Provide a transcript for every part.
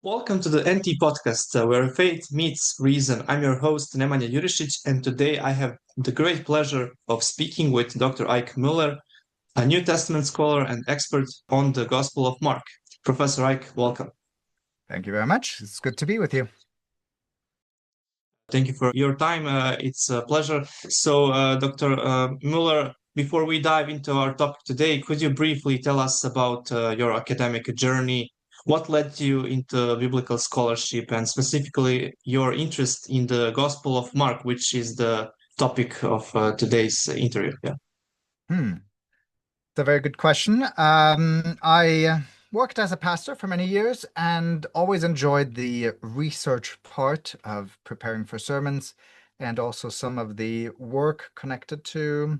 Welcome to the NT podcast, where faith meets reason. I'm your host, Nemanja Jurišić, and today I have the great pleasure of speaking with Dr. Eike Mueller, a New Testament scholar and expert on the Gospel of Mark. Professor Eike, welcome. Thank you very much. It's good to be with you. Thank you for your time. It's a pleasure. So, Dr. Mueller, before we dive into our topic today, could you briefly tell us about your academic journey? What led you into biblical scholarship and specifically your interest in the Gospel of Mark, which is the topic of today's interview? Yeah. It's a very good question. I worked as a pastor for many years and always enjoyed the research part of preparing for sermons and also some of the work connected to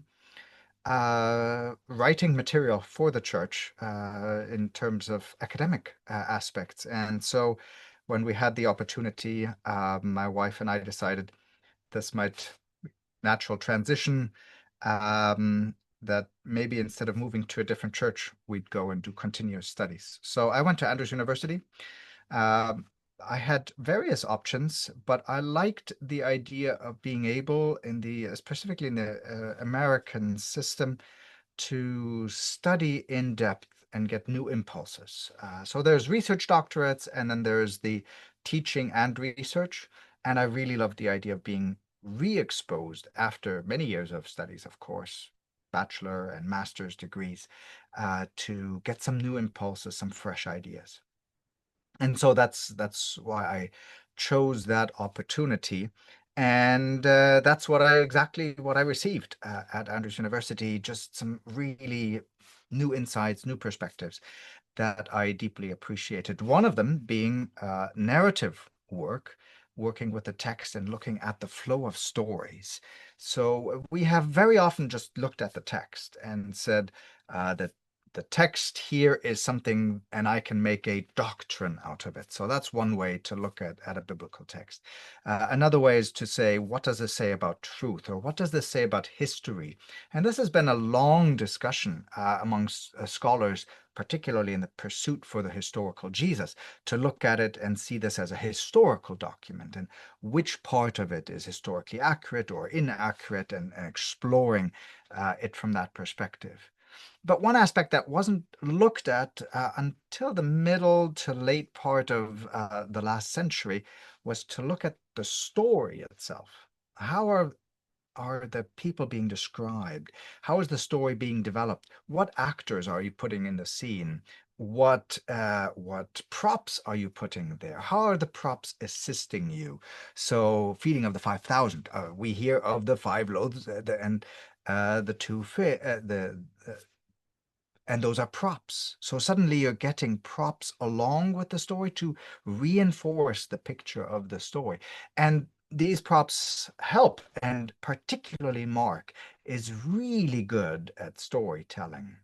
writing material for the church in terms of academic aspects. And so when we had the opportunity, my wife and I decided this might natural transition, that maybe instead of moving to a different church, we'd go and do continuous studies. So I went to Andrews University. I had various options, but I liked the idea of being able specifically in the American system, to study in depth and get new impulses. So there's research doctorates, and then there's the teaching and research. And I really loved the idea of being re-exposed after many years of studies, of course, bachelor and master's degrees, to get some new impulses, some fresh ideas. And so that's why I chose that opportunity. And that's exactly what I received at Andrews University, just some really new insights, new perspectives that I deeply appreciated. One of them being narrative work, working with the text and looking at the flow of stories. So we have very often just looked at the text and said that the text here is something, and I can make a doctrine out of it. So that's one way to look at a biblical text. Another way is to say, what does this say about truth? Or what does this say about history? And this has been a long discussion amongst scholars, particularly in the pursuit for the historical Jesus, to look at it and see this as a historical document, and which part of it is historically accurate or inaccurate, and exploring it from that perspective. But one aspect that wasn't looked at until the middle to late part of the last century was to look at the story itself. How are the people being described? How is the story being developed? What actors are you putting in the scene? What props are you putting there? How are the props assisting you? So, feeding of the 5,000. We hear of the 5 loaves and the two fish. And those are props. So suddenly you're getting props along with the story to reinforce the picture of the story. And these props help, and particularly Mark is really good at storytelling.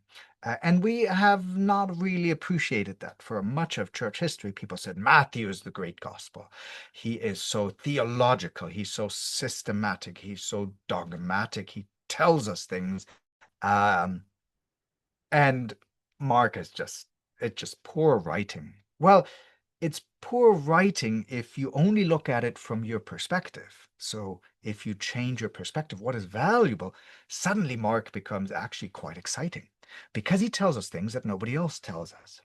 And we have not really appreciated that for much of church history. People said Matthew is the great gospel. He is so theological. He's so systematic. He's so dogmatic. He tells us things. And Mark is it's just poor writing. Well, it's poor writing if you only look at it from your perspective. So if you change your perspective, what is valuable, suddenly Mark becomes actually quite exciting because he tells us things that nobody else tells us.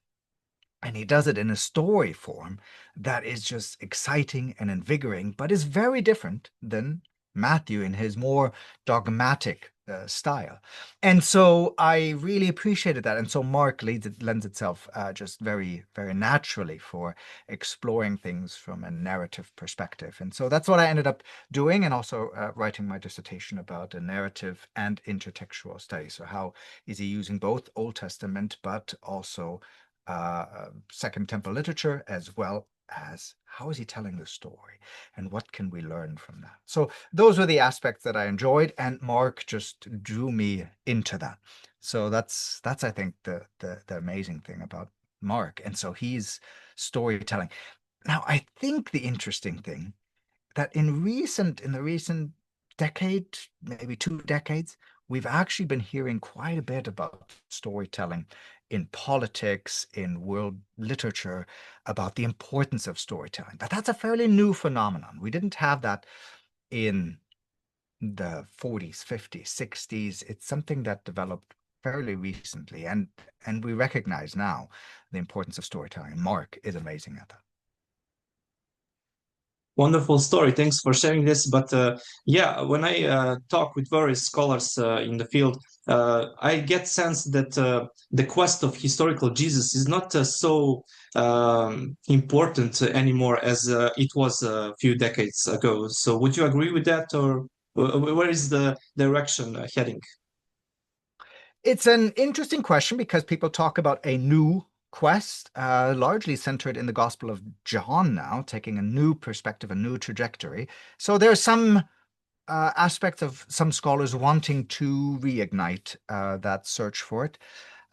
And he does it in a story form that is just exciting and invigorating, but is very different than Matthew in his more dogmatic style. And so I really appreciated that. And so Mark lends itself just very, very naturally for exploring things from a narrative perspective. And so that's what I ended up doing, and also writing my dissertation about a narrative and intertextual study. So how is he using both Old Testament, but also Second Temple literature, as well as how is he telling the story and what can we learn from that? So those were the aspects that I enjoyed, and Mark just drew me into that. So that's I think the amazing thing about Mark. And so he's storytelling. Now, I think the interesting thing that in the recent decade, maybe 2 decades, we've actually been hearing quite a bit about storytelling in politics, in world literature, about the importance of storytelling. But that's a fairly new phenomenon. We didn't have that in the 40s, 50s, 60s. It's something that developed fairly recently, and we recognize now the importance of storytelling. Mark is amazing at that. Wonderful story. Thanks for sharing this. But yeah, when I talk with various scholars in the field, I get sense that the quest of historical Jesus is not so important anymore as it was a few decades ago. So would you agree with that, or where is the direction heading? It's an interesting question because people talk about a new quest, largely centered in the Gospel of John now, taking a new perspective, a new trajectory. So there's some aspects of some scholars wanting to reignite that search for it.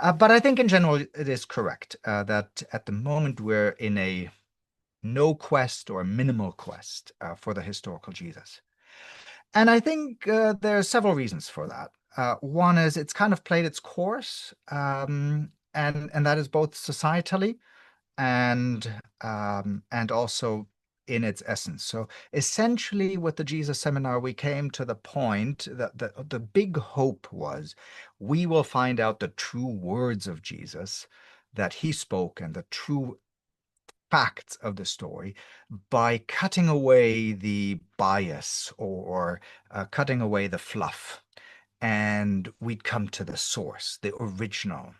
But I think in general it is correct that at the moment we're in a no quest or minimal quest for the historical Jesus. And I think there are several reasons for that. One is it's kind of played its course, and that is both societally and also in its essence. So essentially, with the Jesus Seminar, we came to the point that the big hope was we will find out the true words of Jesus that he spoke and the true facts of the story by cutting away the bias or cutting away the fluff. And we'd come to the source, the original.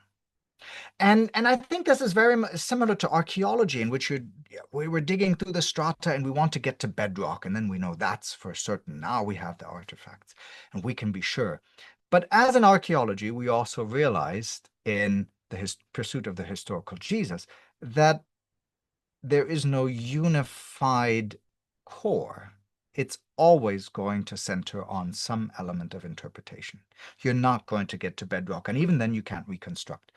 And I think this is very similar to archaeology, in which we were digging through the strata and we want to get to bedrock, and then we know that's for certain. Now we have the artifacts, and we can be sure. But as in archaeology, we also realized in the pursuit of the historical Jesus that there is no unified core. It's always going to center on some element of interpretation. You're not going to get to bedrock, and even then you can't reconstruct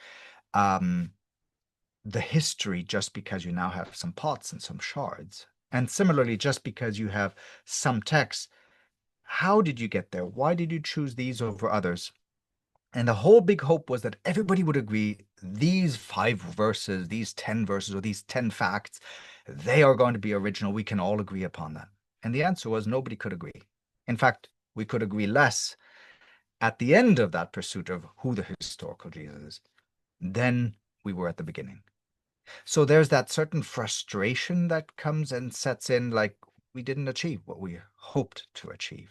the history just because you now have some pots and some shards. And similarly, just because you have some texts, how did you get there? Why did you choose these over others? And the whole big hope was that everybody would agree these 5 verses, these 10 verses, or these 10 facts, they are going to be original. We can all agree upon that. And the answer was nobody could agree. In fact, we could agree less at the end of that pursuit of who the historical Jesus is than we were at the beginning. So there's that certain frustration that comes and sets in, like we didn't achieve what we hoped to achieve.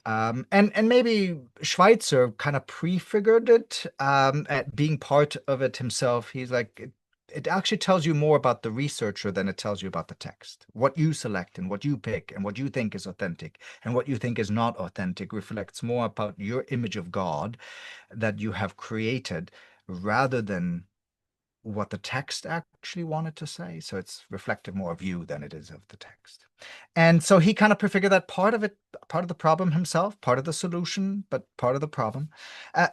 And maybe Schweitzer kind of prefigured it at being part of it himself. He's like, it actually tells you more about the researcher than it tells you about the text. What you select and what you pick and what you think is authentic and what you think is not authentic reflects more about your image of God that you have created rather than what the text actually wanted to say. So it's reflective more of you than it is of the text. And so he kind of prefigured that part of it, part of the problem himself, part of the solution, but part of the problem.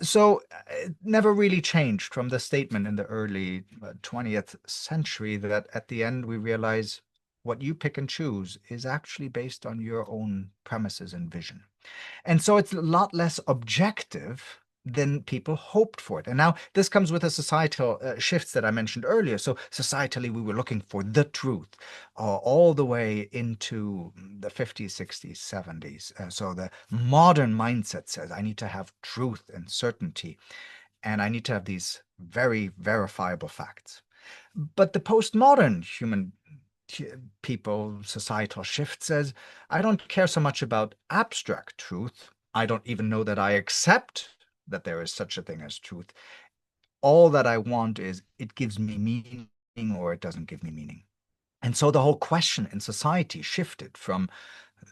So it never really changed from the statement in the early 20th century that at the end we realize what you pick and choose is actually based on your own premises and vision. And so it's a lot less objective than people hoped for it. And now this comes with the societal shifts that I mentioned earlier. So societally, we were looking for the truth all the way into the 50s, 60s, 70s. So the modern mindset says, I need to have truth and certainty, and I need to have these very verifiable facts. But the postmodern human people, societal shift says, I don't care so much about abstract truth. I don't even know that I accept that there is such a thing as truth. All that I want is it gives me meaning or it doesn't give me meaning. And so the whole question in society shifted from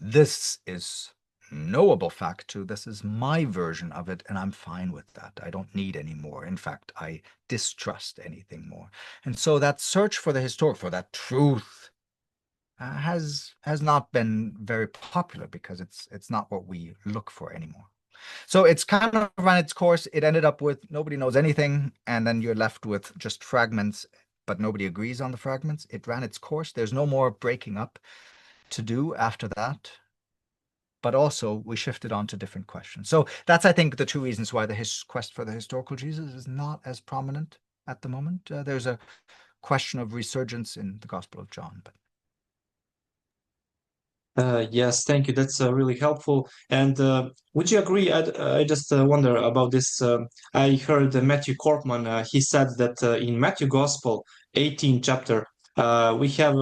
this is knowable fact to this is my version of it, and I'm fine with that. I don't need any more. In fact, I distrust anything more. And so that search for the historic, for that truth, has not been very popular because it's not what we look for anymore. So it's kind of run its course. It ended up with nobody knows anything, and then you're left with just fragments, but nobody agrees on the fragments. It ran its course. There's no more breaking up to do after that. But also, we shifted on to different questions. So that's, I think, the 2 reasons why the quest for the historical Jesus is not as prominent at the moment. There's a question of resurgence in the Gospel of John. But yes, thank you. That's really helpful. And would you agree? I just wonder about this. I heard Matthew Corkman. He said that in Matthew Gospel, 18 chapter, we have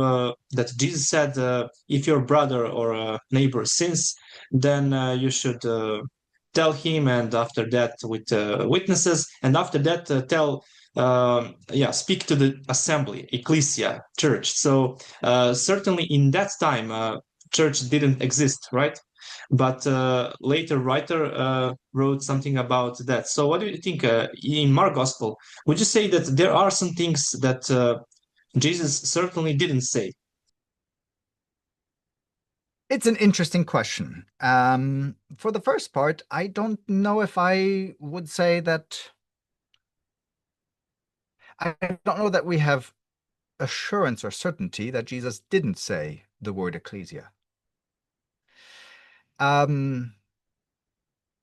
that Jesus said, if your brother or neighbor sins, then you should tell him, and after that with witnesses, and after that speak to the assembly, ecclesia, church. So certainly in that time. Church didn't exist, right? But later writer wrote something about that. So what do you think in Mark Gospel? Would you say that there are some things that Jesus certainly didn't say? it's an interesting question. For the first part, I don't know if I would say that. I don't know that we have assurance or certainty that Jesus didn't say the word ecclesia.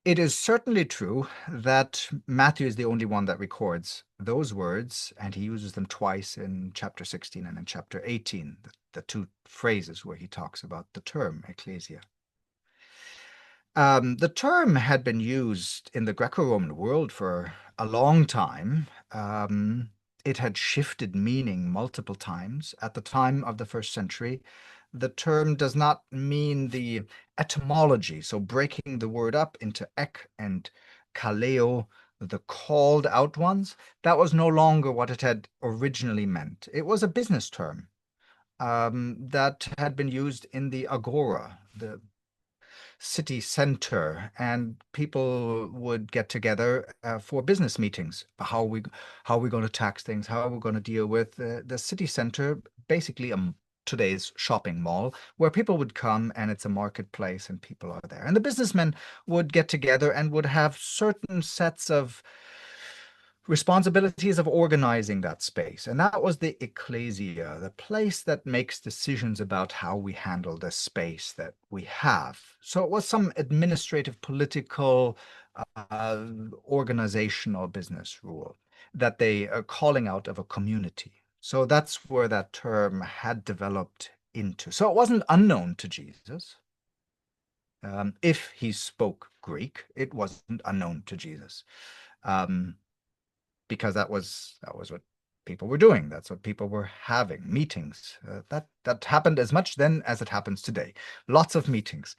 It is certainly true that Matthew is the only one that records those words, and he uses them twice in chapter 16 and in chapter 18, the two phrases where he talks about the term ecclesia. The term had been used in the Greco-Roman world for a long time. It had shifted meaning multiple times. At the time of the first century, the term does not mean the etymology, so breaking the word up into ek and kaleo, the called out ones. That was no longer what it had originally meant. It was a business term that had been used in the agora, the city center, and people would get together for business meetings. How are we going to tax things? How are we going to deal with the city center? Basically, today's shopping mall where people would come, and it's a marketplace and people are there. And the businessmen would get together and would have certain sets of responsibilities of organizing that space. And that was the ecclesia, the place that makes decisions about how we handle the space that we have. So it was some administrative, political, organizational business rule that they are calling out of a community. So that's where that term had developed into. So it wasn't unknown to Jesus. If he spoke Greek, it wasn't unknown to Jesus. Because that was what people were doing. That's what people were having, meetings. That happened as much then as it happens today. Lots of meetings.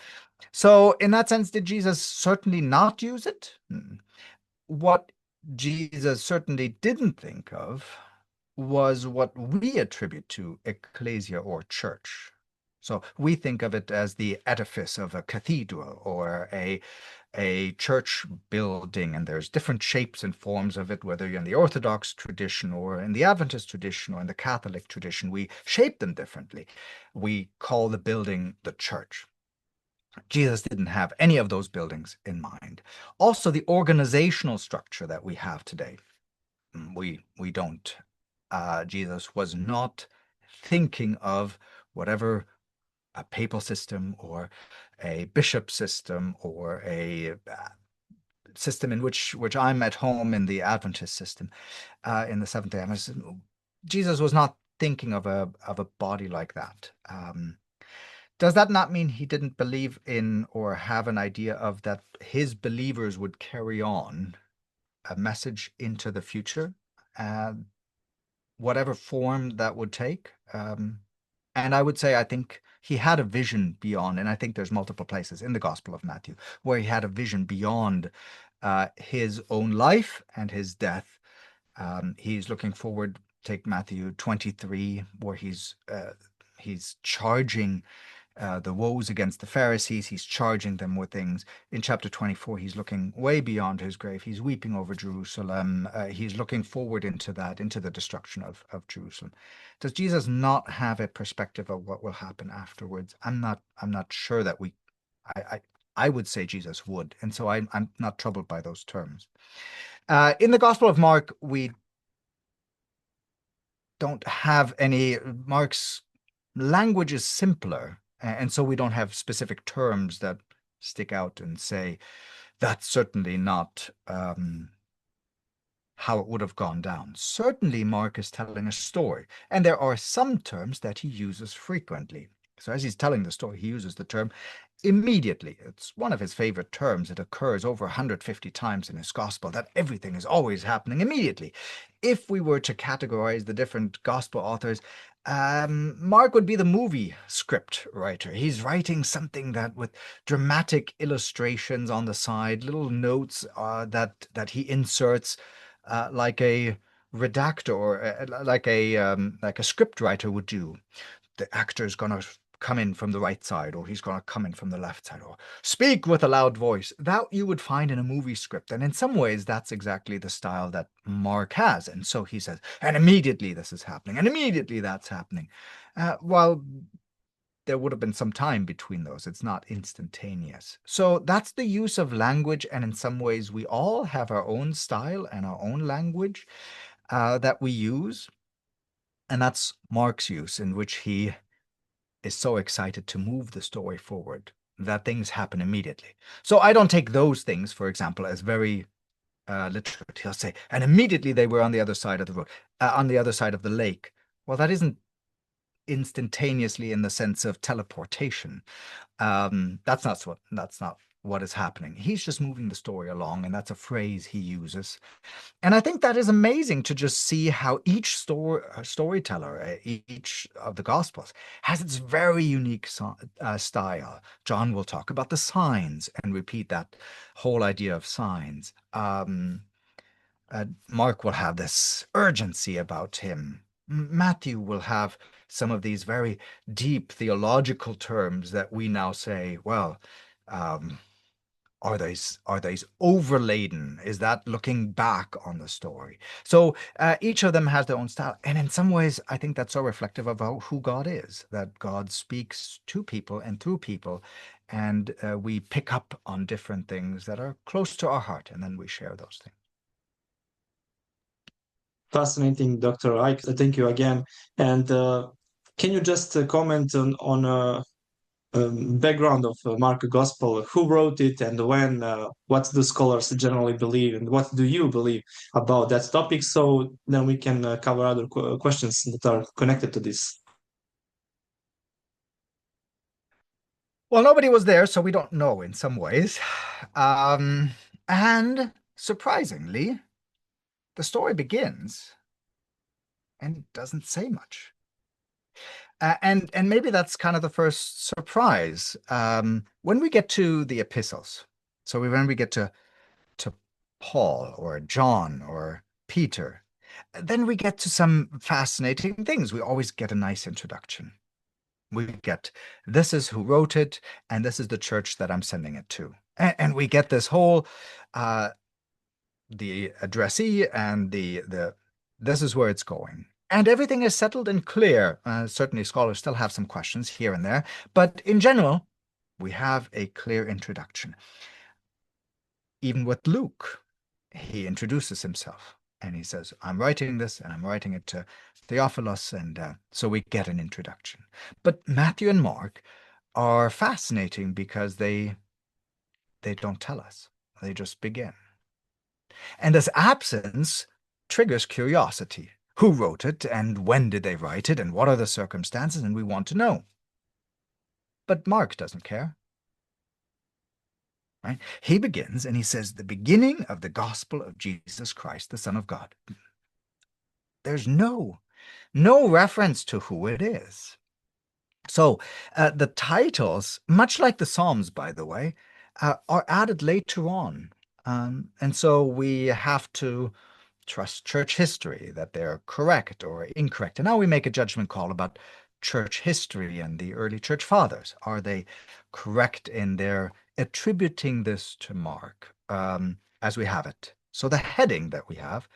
So in that sense, did Jesus certainly not use it? What Jesus certainly didn't think of was what we attribute to ecclesia or church. So we think of it as the edifice of a cathedral or a church building, and there's different shapes and forms of it, whether you're in the Orthodox tradition or in the Adventist tradition or in the Catholic tradition. We shape them differently. We call the building the church. Jesus didn't have any of those buildings in mind. Also, the organizational structure that we have today, we don't. Jesus was not thinking of whatever a papal system or a bishop system or a system in which I'm at home in the Adventist system, in the Seventh-day Adventist. Jesus was not thinking of a body like that. Does that not mean he didn't believe in or have an idea of that his believers would carry on a message into the future, whatever form that would take? And I would say, I think he had a vision beyond, and I think there's multiple places in the Gospel of Matthew where he had a vision beyond his own life and his death. He's looking forward, take Matthew 23, where he's charging the woes against the Pharisees. He's charging them with things. In chapter 24, he's looking way beyond his grave. He's weeping over Jerusalem. He's looking forward into that, into the destruction of Jerusalem. Does Jesus not have a perspective of what will happen afterwards? I'm not sure that I would say Jesus would, and so I'm not troubled by those terms. In the Gospel of Mark, we don't have any. Mark's language is simpler, and so we don't have specific terms that stick out and say that's certainly not how it would have gone down. Certainly, Mark is telling a story, and there are some terms that he uses frequently. So as he's telling the story, he uses the term immediately. It's one of his favorite terms. It occurs over 150 times in his gospel, that everything is always happening immediately. If we were to categorize the different gospel authors, Mark would be the movie script writer. He's writing something that with dramatic illustrations on the side, little notes that he inserts like a redactor or like a script writer would do. The actor's gonna come in from the right side, or he's gonna come in from the left side, or speak with a loud voice. That you would find in a movie script. And in some ways, that's exactly the style that Mark has. And so he says, and immediately this is happening, and immediately that's happening. While there would have been some time between those. It's not instantaneous. So that's the use of language. And in some ways, we all have our own style and our own language that we use. And that's Mark's use, in which he is so excited to move the story forward that things happen immediately. So I don't take those things, for example, as very literate. He'll say, and immediately they were on the other side of the road, on the other side of the lake. Well, that isn't instantaneously in the sense of teleportation. That's not what is happening. He's just moving the story along, and that's a phrase he uses. And I think that is amazing to just see how each storyteller, each of the Gospels, has its very unique style. John will talk about the signs and repeat that whole idea of signs. Mark will have this urgency about him. Matthew will have some of these very deep theological terms that we now say, well, are these overladen? Is that looking back on the story? So each of them has their own style. And in some ways, I think that's so reflective of who God is, that God speaks to people and through people. And we pick up on different things that are close to our heart, and then we share those things. Fascinating, Dr. Ike. Thank you again. And can you just comment on background of Mark Gospel? Who wrote it and when? What do scholars generally believe, and what do you believe about that topic? So then we can cover other questions that are connected to this. Well, nobody was there, so we don't know in some ways. And surprisingly, the story begins and doesn't say much. And maybe that's kind of the first surprise. When we get to the epistles, so when we get to Paul or John or Peter, then we get to some fascinating things. We always get a nice introduction. We get, this is who wrote it, and this is the church that I'm sending it to. And we get this whole, the addressee and this is where it's going. And everything is settled and clear. Certainly scholars still have some questions here and there, but in general, we have a clear introduction. Even with Luke, he introduces himself and he says, I'm writing this and I'm writing it to Theophilus. And so we get an introduction. But Matthew and Mark are fascinating because they don't tell us. They just begin. And this absence triggers curiosity. Who wrote it, and when did they write it, and what are the circumstances, and we want to know. But Mark doesn't care. Right? He begins and he says, the beginning of the gospel of Jesus Christ, the Son of God. There's no reference to who it is. So the titles, much like the Psalms, by the way, are added later on. And so we have to trust church history, that they're correct or incorrect. And now we make a judgment call about church history and the early church fathers. Are they correct in their attributing this to Mark as we have it? So the heading that we have,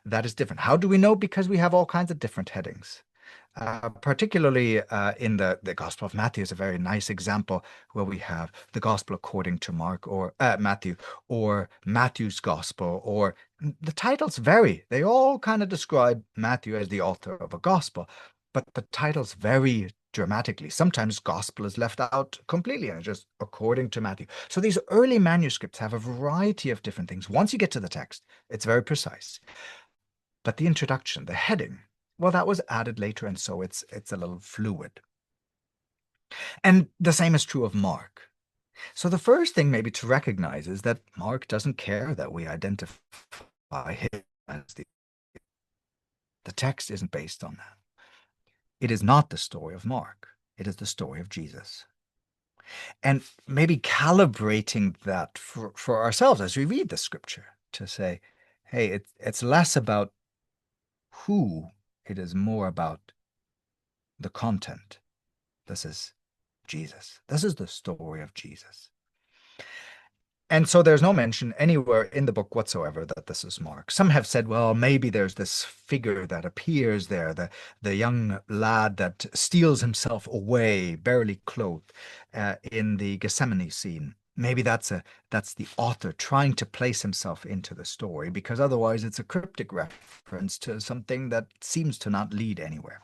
that is different. How do we know? Because we have all kinds of different headings. Particularly in the Gospel of Matthew is a very nice example where we have the Gospel according to Mark or Matthew, or Matthew's Gospel, or the titles vary. They all kind of describe Matthew as the author of a Gospel, but the titles vary dramatically. Sometimes gospel is left out completely and just according to Matthew. So these early manuscripts have a variety of different things. Once you get to the text, it's very precise. But the introduction, the heading, well, that was added later, and so it's a little fluid. And the same is true of Mark. So the first thing maybe to recognize is that Mark doesn't care that we identify him as the text isn't based on that. It is not the story of Mark. It is the story of Jesus. And maybe calibrating that for ourselves as we read the scripture to say, hey, it's less about who, it is more about the content. This is Jesus. This is the story of Jesus. And so there's no mention anywhere in the book whatsoever that this is Mark. Some have said, well, maybe there's this figure that appears there, the young lad that steals himself away, barely clothed, in the Gethsemane scene. Maybe that's the author trying to place himself into the story, because otherwise it's a cryptic reference to something that seems to not lead anywhere.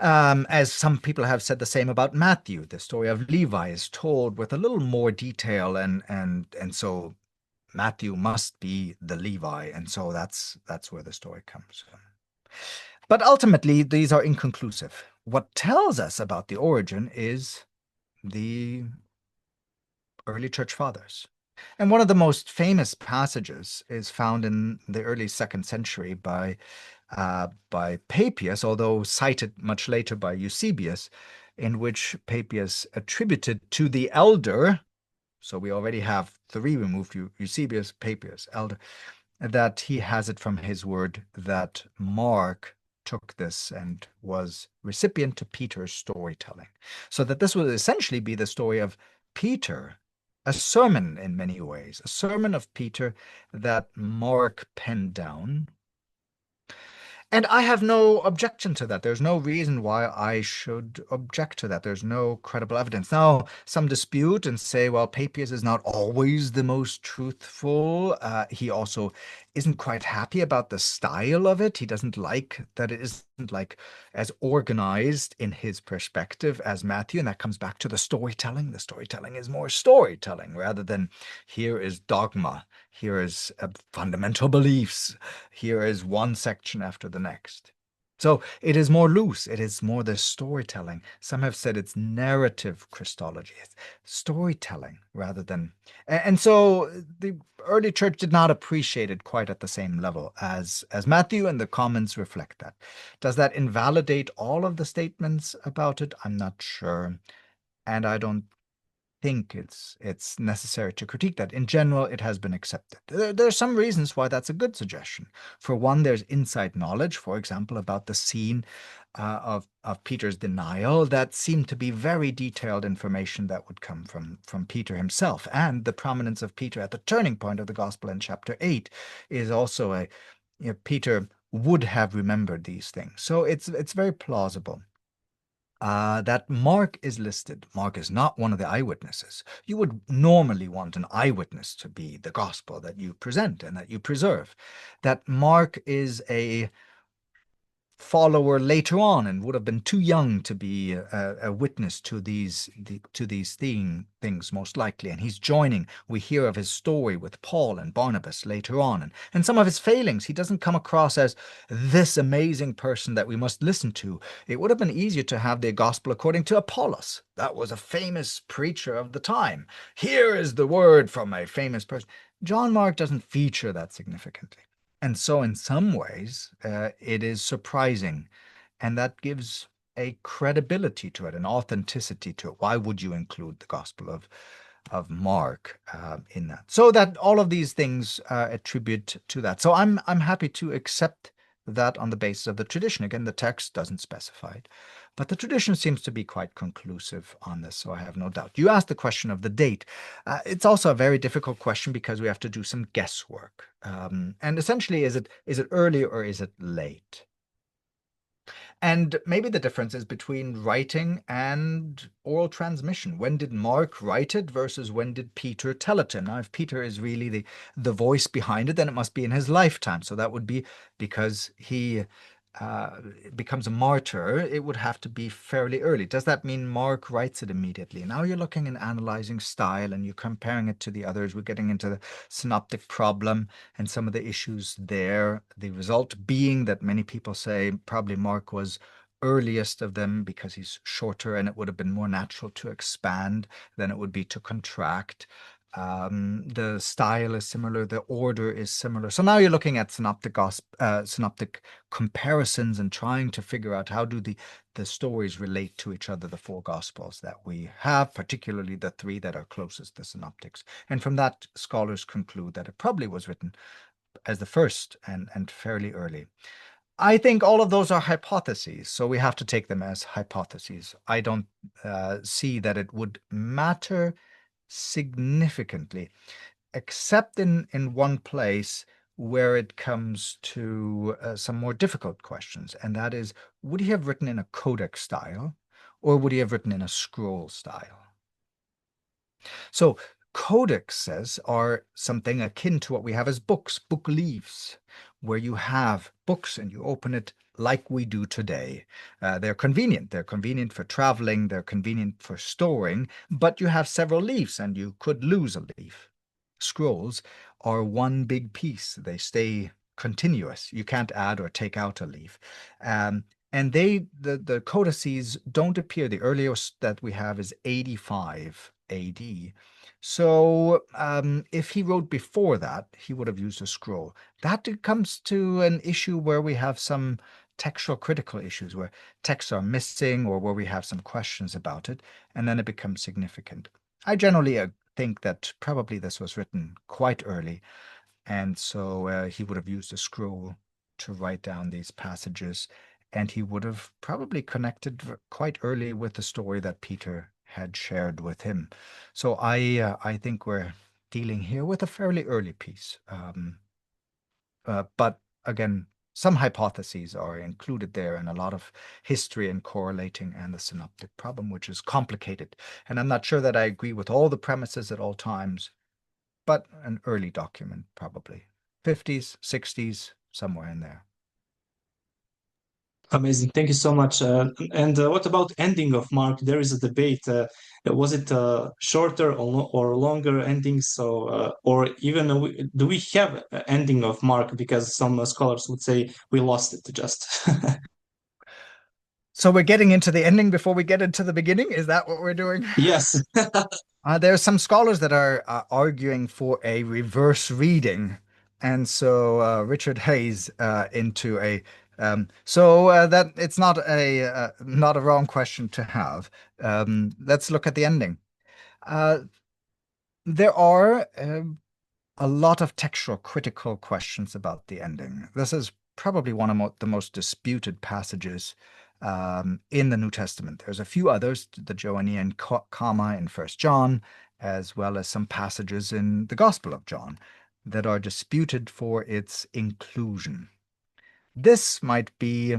As some people have said the same about Matthew, the story of Levi is told with a little more detail, and so Matthew must be the Levi, and so that's where the story comes from. But ultimately, these are inconclusive. What tells us about the origin is the early church fathers. And one of the most famous passages is found in the early 2nd century by Papias, although cited much later by Eusebius, in which Papias attributed to the elder, so we already have 3 removed, Eusebius, Papias, elder, that he has it from his word that Mark took this and was recipient to Peter's storytelling. So that this would essentially be the story of Peter, a sermon in many ways, a sermon of Peter that Mark penned down. And I have no objection to that. There's no reason why I should object to that. There's no credible evidence. Now, some dispute and say, well, Papias is not always the most truthful. He also isn't quite happy about the style of it. He doesn't like that it isn't like as organized in his perspective as Matthew. And that comes back to the storytelling. The storytelling is more storytelling rather than here is dogma. Here is fundamental beliefs. Here is one section after the next. So it is more loose. It is more the storytelling. Some have said it's narrative Christology. It's storytelling rather than... And so the early church did not appreciate it quite at the same level as Matthew, and the comments reflect that. Does that invalidate all of the statements about it? I'm not sure. And I don't think it's necessary to critique that. In general, it has been accepted. There are some reasons why that's a good suggestion. For one, there's inside knowledge, for example, about the scene of Peter's denial that seemed to be very detailed information that would come from Peter himself. And the prominence of Peter at the turning point of the gospel in chapter 8 is also Peter would have remembered these things. So it's very plausible. That Mark is listed. Mark is not one of the eyewitnesses. You would normally want an eyewitness to be the gospel that you present and that you preserve. That Mark is a follower later on and would have been too young to be a witness to these things most likely. And he's joining. We hear of his story with Paul and Barnabas later on, and some of his failings. He doesn't come across as this amazing person that we must listen to. It would have been easier to have the gospel according to Apollos. That was a famous preacher of the time. Here is the word from a famous person. John Mark doesn't feature that significantly. And so in some ways, it is surprising, and that gives a credibility to it, an authenticity to it. Why would you include the Gospel of Mark in that? So that all of these things attribute to that. So I'm happy to accept that on the basis of the tradition. Again, the text doesn't specify it, but the tradition seems to be quite conclusive on this, so I have no doubt. You asked the question of the date. It's also a very difficult question because we have to do some guesswork. And essentially, is it early or is it late? And maybe the difference is between writing and oral transmission. When did Mark write it versus when did Peter tell it to him? Now, if Peter is really the voice behind it, then it must be in his lifetime. So that would be because he becomes a martyr, it would have to be fairly early. Does that mean Mark writes it immediately? Now you're looking and analyzing style and you're comparing it to the others. We're getting into the synoptic problem and some of the issues there. The result being that many people say probably Mark was earliest of them because he's shorter and it would have been more natural to expand than it would be to contract. The style is similar, the order is similar. So now you're looking at synoptic comparisons and trying to figure out how do the stories relate to each other, the four gospels that we have, particularly the three that are closest, the synoptics. And from that, scholars conclude that it probably was written as the first and fairly early. I think all of those are hypotheses, so we have to take them as hypotheses. I don't see that it would matter significantly, except in one place where it comes to some more difficult questions, and that is, would he have written in a codex style, or would he have written in a scroll style? So codexes are something akin to what we have as books, book leaves, where you have books and you open it like we do today. They're convenient. They're convenient for traveling. They're convenient for storing, but you have several leaves and you could lose a leaf. Scrolls are one big piece. They stay continuous. You can't add or take out a leaf. And the codices don't appear. The earliest that we have is 85 AD. So if he wrote before that, he would have used a scroll. That comes to an issue where we have some textual critical issues, where texts are missing or where we have some questions about it, and then it becomes significant. I generally think that probably this was written quite early, and so he would have used a scroll to write down these passages, and he would have probably connected quite early with the story that Peter had shared with him. So I think we're dealing here with a fairly early piece. But again, some hypotheses are included there and a lot of history and correlating and the synoptic problem, which is complicated. And I'm not sure that I agree with all the premises at all times, but an early document probably. 50s, 60s, somewhere in there. Amazing. Thank you so much. And what about ending of Mark? There is a debate. Was it shorter or longer ending? So, or even do we have an ending of Mark? Because some scholars would say we lost it just. So we're getting into the ending before we get into the beginning? Is that what we're doing? Yes. There are some scholars that are arguing for a reverse reading. And so Richard Hayes into a that it's not a wrong question to have. Let's look at the ending. There are a lot of textual critical questions about the ending. This is probably one of the most disputed passages in the New Testament. There's a few others, the Joannean comma in 1 John, as well as some passages in the Gospel of John that are disputed for its inclusion. This might be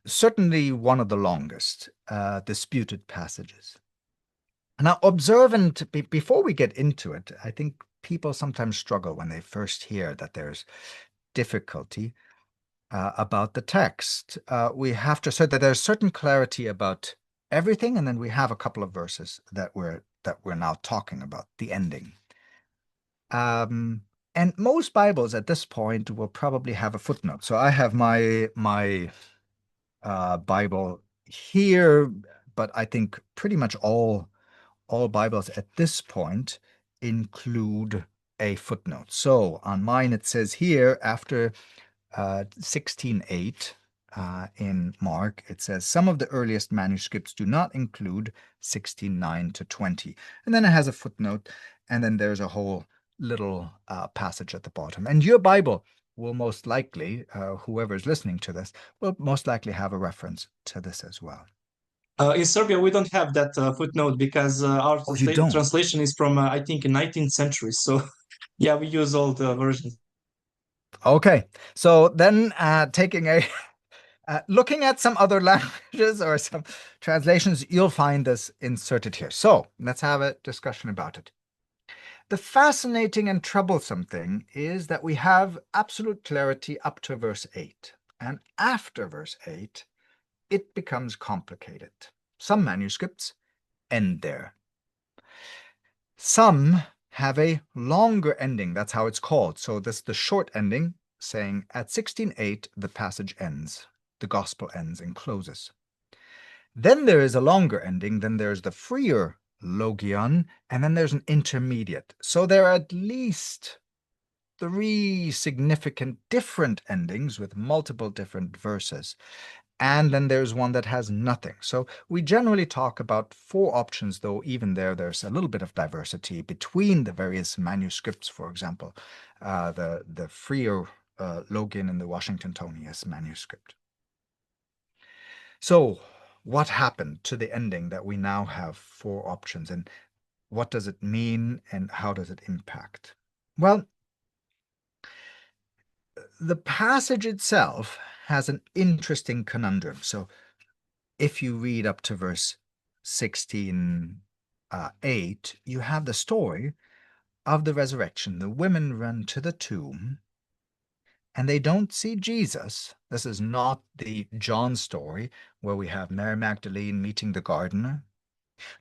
certainly one of the longest disputed passages. Now, before we get into it, I think people sometimes struggle when they first hear that there's difficulty about the text. We have to say that there's certain clarity about everything, and then we have a couple of verses that we're now talking about, the ending. And most Bibles at this point will probably have a footnote. So I have my Bible here, but I think pretty much all Bibles at this point include a footnote. So on mine it says here after 16:8 in Mark, it says some of the earliest manuscripts do not include 16:9 to 20. And then it has a footnote, and then there's a whole little passage at the bottom. And your Bible will most likely, whoever's listening to this, will most likely have a reference to this as well. In Serbia, we don't have that footnote because our translation is from, I think, 19th century. So, yeah, we use old versions. Okay, so then looking at some other languages or some translations, you'll find this inserted here. So let's have a discussion about it. The fascinating and troublesome thing is that we have absolute clarity up to verse 8. And after verse 8, it becomes complicated. Some manuscripts end there. Some have a longer ending. That's how it's called. So this is the short ending, saying at 16:8 the passage ends. The gospel ends and closes. Then there is a longer ending. Then there's the freer logion, and then there's an intermediate. So there are at least 3 significant different endings with multiple different verses. And then there's one that has nothing. So we generally talk about 4 options, though even there's a little bit of diversity between the various manuscripts. For example, the freer Logan in the Washingtonian manuscript. So what happened to the ending that we now have 4 options, and what does it mean, and how does it impact? Well, the passage itself has an interesting conundrum. So if you read up to verse 16:8, you have the story of the resurrection. The women run to the tomb and they don't see Jesus. This is not the John story where we have Mary Magdalene meeting the gardener.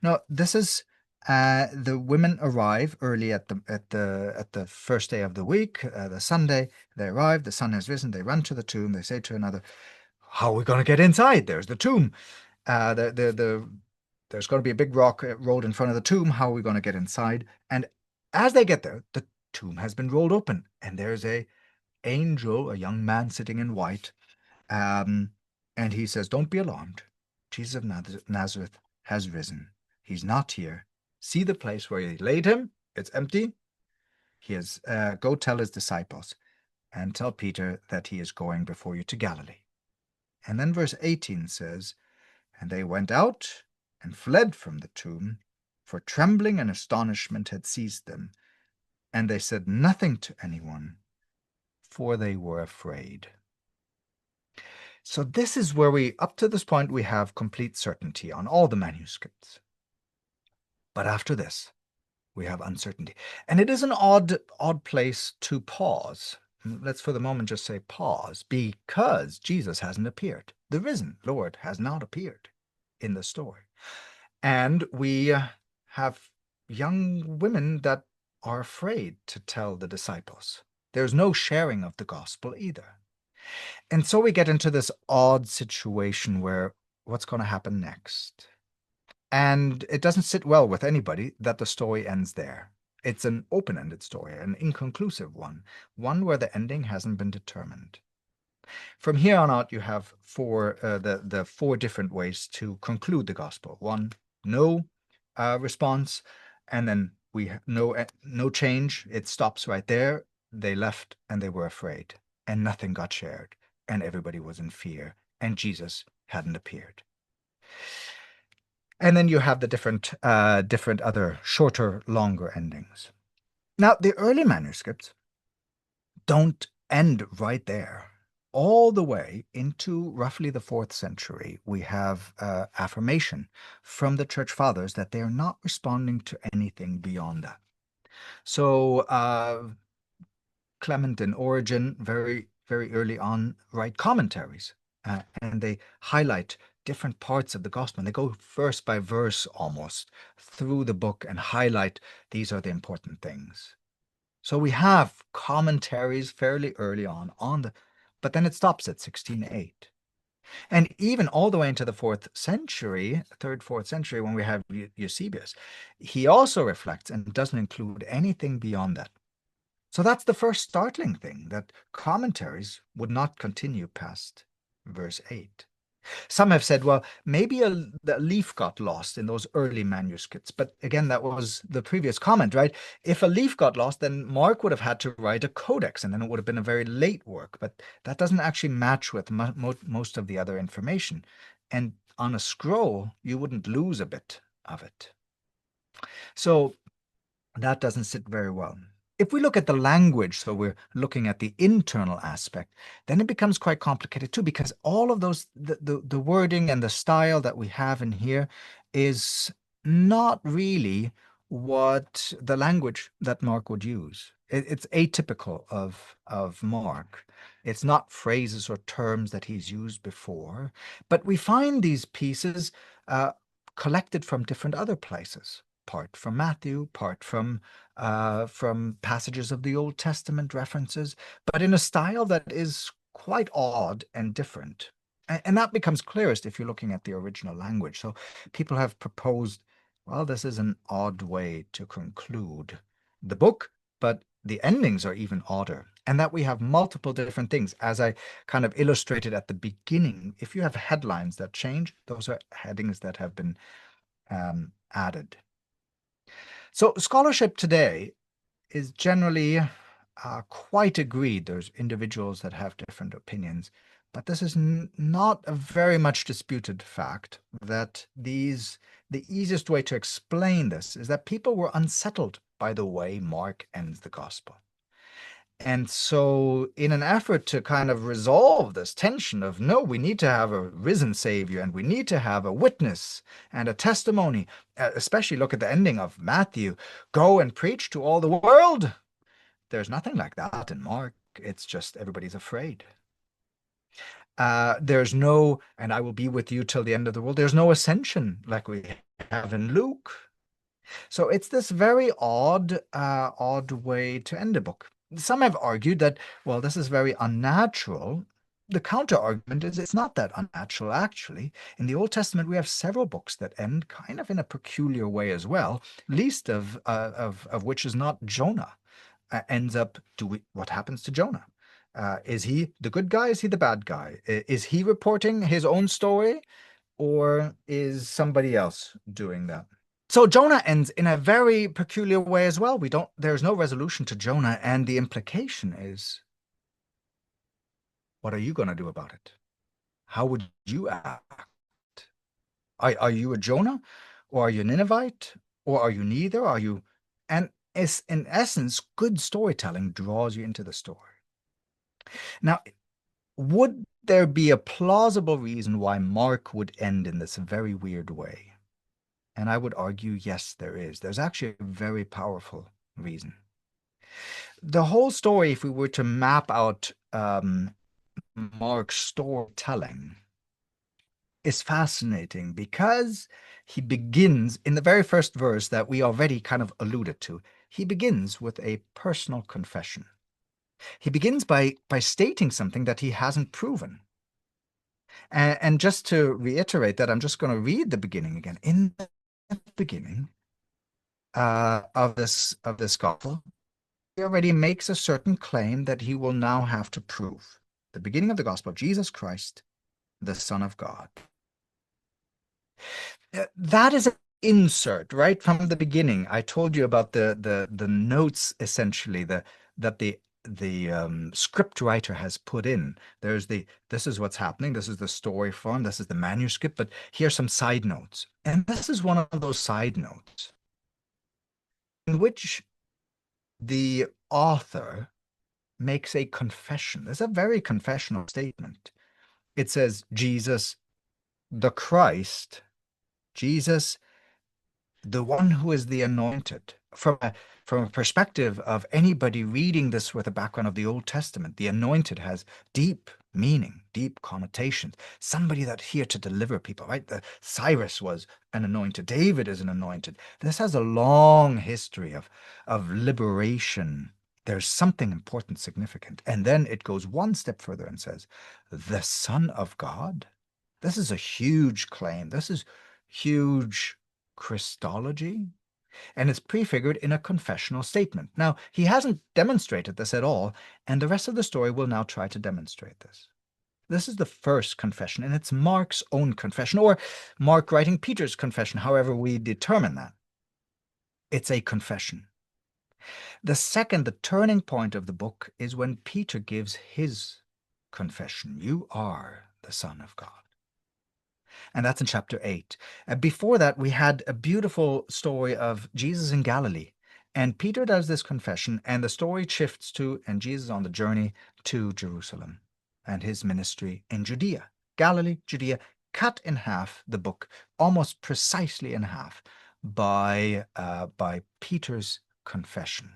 No, this is the women arrive early at the first day of the week, the Sunday. They arrive, the sun has risen, they run to the tomb, they say to another, "How are we going to get inside? There's the tomb. There's going to be a big rock rolled in front of the tomb. How are we going to get inside?" And as they get there, the tomb has been rolled open, and there's a angel, a young man sitting in white, and he says, "Don't be alarmed. Jesus of Nazareth has risen. He's not here. See the place where he laid him? It's empty. Go tell his disciples and tell Peter that he is going before you to Galilee." And then verse 18 says, "And they went out and fled from the tomb, for trembling and astonishment had seized them. And they said nothing to anyone, for they were afraid." So this is where up to this point, we have complete certainty on all the manuscripts. But after this, we have uncertainty. And it is an odd place to pause. Let's for the moment just say pause, because Jesus hasn't appeared. The risen Lord has not appeared in the story. And we have young women that are afraid to tell the disciples. There's no sharing of the gospel either. And so we get into this odd situation where what's going to happen next? And it doesn't sit well with anybody that the story ends there. It's an open-ended story, an inconclusive one where the ending hasn't been determined. From here on out, you have the 4 different ways to conclude the gospel. 1, no response, and then we no change. It stops right there. They left and they were afraid, and nothing got shared, and everybody was in fear, and Jesus hadn't appeared. And then you have the different other shorter, longer endings. Now, the early manuscripts don't end right there. All the way into roughly the 4th century, we have affirmation from the church fathers that they are not responding to anything beyond that. So Clement and Origen, very, very early on, write commentaries, and they highlight different parts of the gospel. And they go verse by verse almost through the book and highlight these are the important things. So we have commentaries fairly early on but then it stops at 16:8. And even all the way into the 4th century, 3rd, 4th century, when we have Eusebius, he also reflects and doesn't include anything beyond that. So that's the first startling thing, that commentaries would not continue past verse 8. Some have said, well, maybe the leaf got lost in those early manuscripts. But again, that was the previous comment, right? If a leaf got lost, then Mark would have had to write a codex, and then it would have been a very late work. But that doesn't actually match with most of the other information. And on a scroll, you wouldn't lose a bit of it. So that doesn't sit very well. If we look at the language, so we're looking at the internal aspect, then it becomes quite complicated too, because all of those, the wording and the style that we have in here is not really what the language that Mark would use. It's atypical of Mark. It's not phrases or terms that he's used before, but we find these pieces collected from different other places, part from Matthew, part from passages of the Old Testament references, but in a style that is quite odd and different. And that becomes clearest if you're looking at the original language. So people have proposed, well, this is an odd way to conclude the book, but the endings are even odder. And that we have multiple different things, as I kind of illustrated at the beginning. If you have headlines that change, those are headings that have been added. So scholarship today is generally quite agreed. There's individuals that have different opinions, but this is not a very much disputed fact that the easiest way to explain this is that people were unsettled by the way Mark ends the gospel. And so in an effort to kind of resolve this tension of, no, we need to have a risen Savior and we need to have a witness and a testimony, especially look at the ending of Matthew, go and preach to all the world. There's nothing like that in Mark. It's just everybody's afraid. There's no, and I will be with you till the end of the world. There's no ascension like we have in Luke. So it's this very odd way to end a book. Some have argued that, well, this is very unnatural. The counter argument is it's not that unnatural, actually. In the Old Testament, we have several books that end kind of in a peculiar way as well, least of which is not Jonah. Ends up, what happens to Jonah? Is he the good guy? Is he the bad guy? Is he reporting his own story, or is somebody else doing that? So Jonah ends in a very peculiar way as well. There's no resolution to Jonah, and the implication is, what are you going to do about it? How would you act? Are you a Jonah, or are you a Ninevite, or are you neither? And in essence, good storytelling draws you into the story. Now, would there be a plausible reason why Mark would end in this very weird way? And I would argue, yes, there is. There's actually a very powerful reason. The whole story, if we were to map out Mark's storytelling, is fascinating because he begins in the very first verse that we already kind of alluded to. He begins with a personal confession. He begins by stating something that he hasn't proven. And just to reiterate that, I'm just going to read the beginning again. In the beginning of this gospel, he already makes a certain claim that he will now have to prove. The beginning of the gospel, Jesus Christ, the Son of God. That is an insert right from the beginning. I told you about the notes, essentially, that the script writer has put in. This is what's happening, this is the story form, this is the manuscript, but here's some side notes. And this is one of those side notes in which the author makes a confession. It's a very confessional statement. It says, Jesus, the Christ, Jesus, the one who is the anointed. From a perspective of anybody reading this with a background of the Old Testament, the anointed has deep meaning, deep connotations. Somebody that's here to deliver people, right? Cyrus was an anointed. David is an anointed. This has a long history of liberation. There's something important, significant. And then it goes one step further and says, the Son of God? This is a huge claim. This is huge Christology, and it's prefigured in a confessional statement. Now, he hasn't demonstrated this at all, and the rest of the story will now try to demonstrate this. This is the first confession, and it's Mark's own confession, or Mark writing Peter's confession, however we determine that. It's a confession. The second, the turning point of the book, is when Peter gives his confession. You are the Son of God. And that's in chapter 8. Before that, we had a beautiful story of Jesus in Galilee. And Peter does this confession, and the story shifts to, and Jesus on the journey to Jerusalem and his ministry in Judea. Galilee, Judea, cut in half the book, almost precisely in half, by Peter's confession.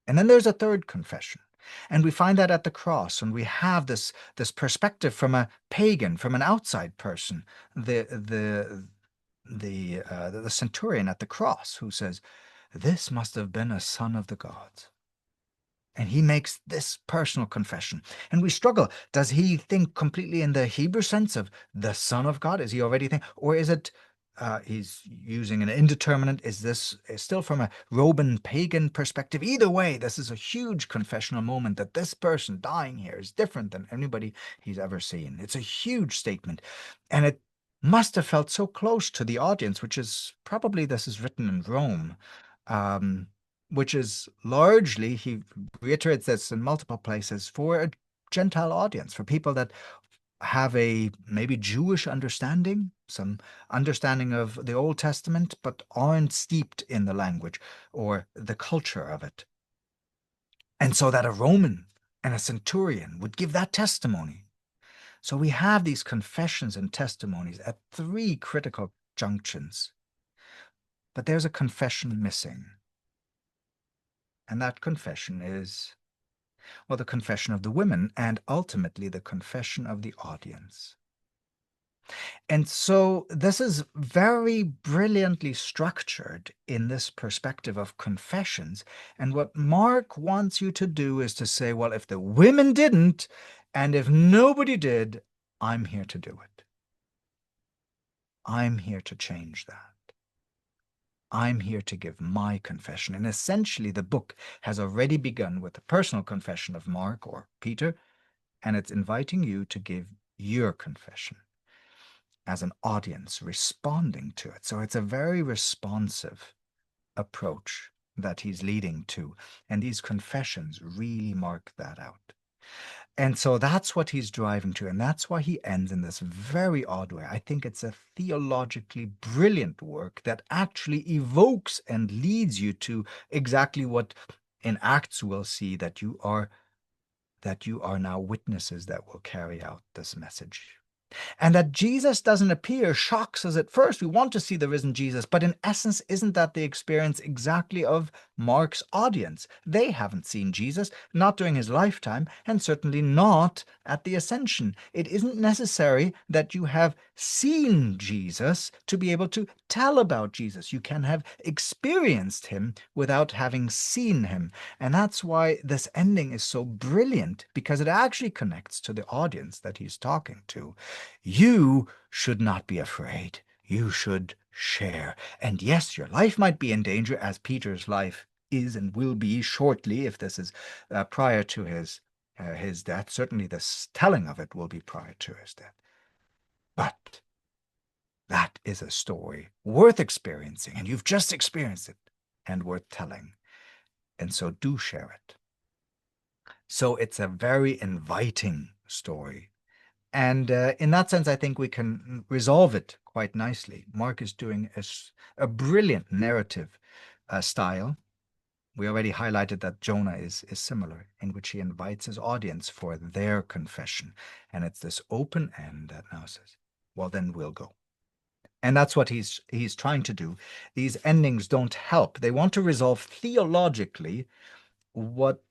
And then there's a third confession. And we find that at the cross, and we have this perspective from a pagan, from an outside person, the centurion at the cross, who says, "This must have been a son of the gods." And he makes this personal confession. And we struggle. Does he think completely in the Hebrew sense of the Son of God? Is he already think, or is it he's using an indeterminate? Is this still from a Roman pagan perspective? Either way, this is a huge confessional moment that this person dying here is different than anybody he's ever seen. It's a huge statement. And it must have felt so close to the audience, which is probably, this is written in Rome. Which is largely, he reiterates this in multiple places, for a Gentile audience, for people that have a maybe Jewish understanding, some understanding of the Old Testament, but aren't steeped in the language or the culture of it. And so that a Roman and a centurion would give that testimony. So we have these confessions and testimonies at three critical junctions. But there's a confession missing. And that confession is, well, the confession of the women, and ultimately the confession of the audience. And so this is very brilliantly structured in this perspective of confessions. And what Mark wants you to do is to say, well, if the women didn't, and if nobody did, I'm here to do it. I'm here to change that. I'm here to give my confession. And essentially, the book has already begun with the personal confession of Mark or Peter, and it's inviting you to give your confession as an audience responding to it. So it's a very responsive approach that he's leading to. And these confessions really mark that out. And so that's what he's driving to. And that's why he ends in this very odd way. I think it's a theologically brilliant work that actually evokes and leads you to exactly what in Acts we'll see, that you are now witnesses that will carry out this message. And that Jesus doesn't appear shocks us at first. We want to see the risen Jesus, but in essence, isn't that the experience exactly of Mark's audience? They haven't seen Jesus, not during his lifetime, and certainly not at the ascension. It isn't necessary that you have seen Jesus to be able to tell about Jesus. You can have experienced him without having seen him. And that's why this ending is so brilliant, because it actually connects to the audience that he's talking to. You should not be afraid. You should share. And yes, your life might be in danger, as Peter's life is and will be shortly, if this is prior to his death. Certainly the telling of it will be prior to his death. But that is a story worth experiencing, and you've just experienced it, and worth telling. And so do share it. So it's a very inviting story. And in that sense, I think we can resolve it quite nicely. Mark is doing a brilliant narrative style. We already highlighted that Jonah is similar, in which he invites his audience for their confession. And it's this open end that now says, well, then we'll go. And that's what he's trying to do. These endings don't help. They want to resolve theologically what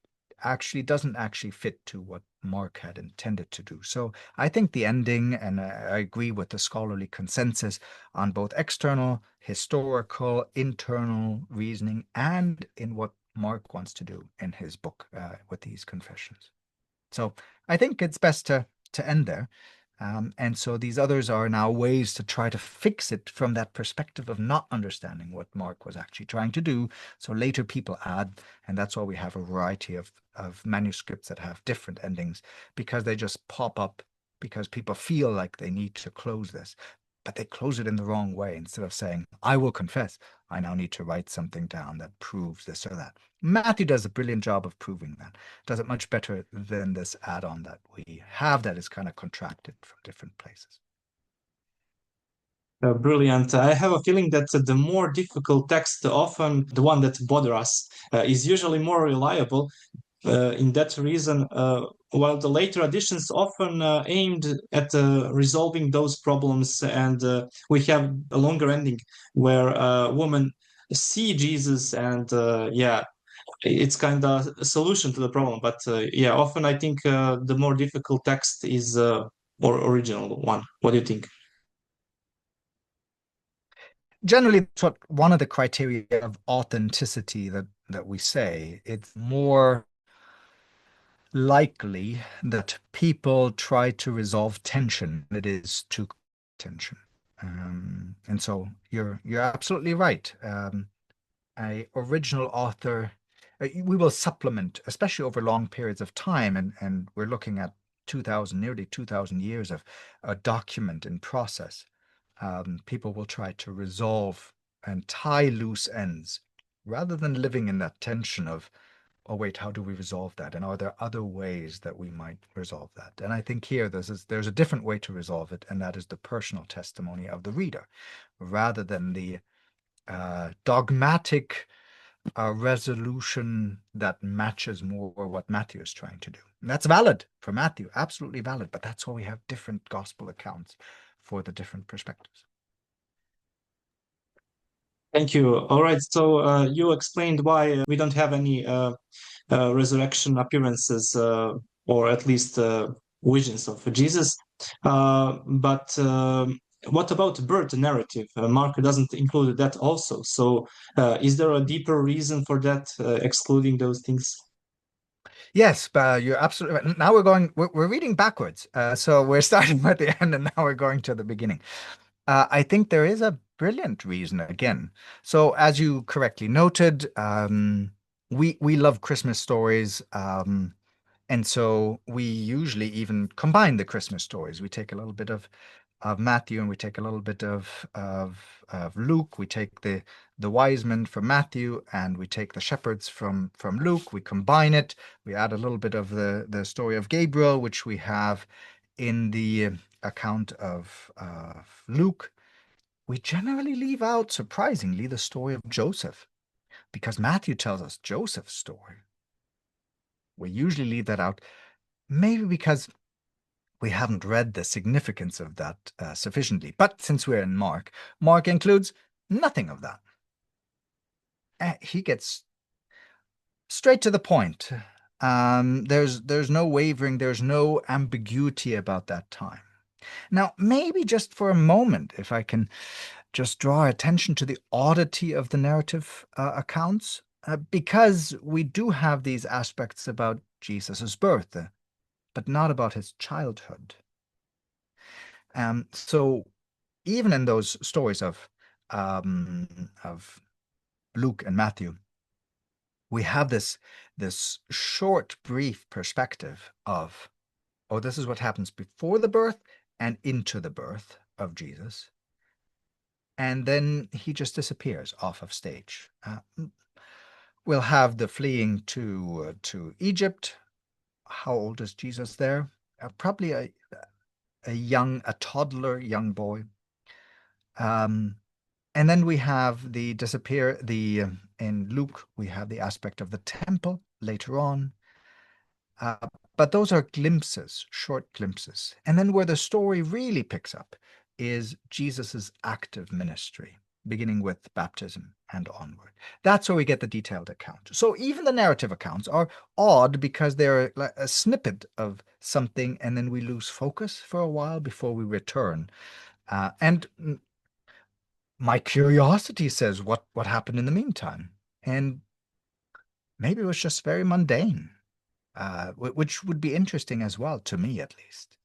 actually doesn't actually fit to what Mark had intended to do. So I think the ending, and I agree with the scholarly consensus on both external, historical, internal reasoning, and in what Mark wants to do in his book with these confessions. So I think it's best to end there. And so these others are now ways to try to fix it from that perspective of not understanding what Mark was actually trying to do. So later people add, and that's why we have a variety of manuscripts that have different endings, because they just pop up because people feel like they need to close this, but they close it in the wrong way. Instead of saying, I will confess, I now need to write something down that proves this or that. Matthew does a brilliant job of proving that. Does it much better than this add-on that we have that is kind of contracted from different places. Brilliant. I have a feeling that the more difficult text, often the one that bother us, is usually more reliable. in that reason, while the later editions often aimed at resolving those problems, and we have a longer ending where women see Jesus, and yeah, it's kind of a solution to the problem. But yeah, often I think the more difficult text is or original one. What do you think? Generally, that's what one of the criteria of authenticity that we say. It's more likely that people try to resolve tension than it is to tension. And so you're absolutely right. A original author, we will supplement, especially over long periods of time, and we're looking at 2000, nearly 2000 years of a document in process. People will try to resolve and tie loose ends rather than living in that tension of, oh wait, how do we resolve that? And are there other ways that we might resolve that? And I think here there's a different way to resolve it, and that is the personal testimony of the reader, rather than the dogmatic resolution that matches more what Matthew is trying to do. And that's valid for Matthew, absolutely valid, but that's why we have different gospel accounts for the different perspectives. Thank you. All right. So you explained why we don't have any resurrection appearances, or at least visions of Jesus. But what about birth narrative? Mark doesn't include that also. So is there a deeper reason for that, excluding those things? Yes, but you're absolutely right. Now we're reading backwards. So we're starting at the end and now we're going to the beginning. I think there is a brilliant reason again. So as you correctly noted, we love Christmas stories. And so we usually even combine the Christmas stories. We take a little bit of Matthew and we take a little bit of Luke. We take the wise men from Matthew and we take the shepherds from Luke. We combine it. We add a little bit of the story of Gabriel, which we have in the account of Luke. We generally leave out, surprisingly, the story of Joseph, because Matthew tells us Joseph's story. We usually leave that out, maybe because we haven't read the significance of that sufficiently. But since we're in Mark, Mark includes nothing of that. He gets straight to the point. There's no wavering, there's no ambiguity about that time. Now, maybe just for a moment, if I can just draw our attention to the oddity of the narrative accounts, because we do have these aspects about Jesus's birth, but not about his childhood. So even in those stories of Luke and Matthew, we have this short, brief perspective of, oh, this is what happens before the birth and into the birth of Jesus. And then he just disappears off of stage. We'll have the fleeing to Egypt. How old is Jesus there? Probably a toddler, young boy. And then we have the in Luke, we have the aspect of the temple later on. But those are glimpses, short glimpses. And then where the story really picks up is Jesus's active ministry, beginning with baptism and onward. That's where we get the detailed account. So even the narrative accounts are odd because they're like a snippet of something, and then we lose focus for a while before we return. And my curiosity says, what happened in the meantime? And maybe it was just very mundane, which would be interesting as well, to me at least.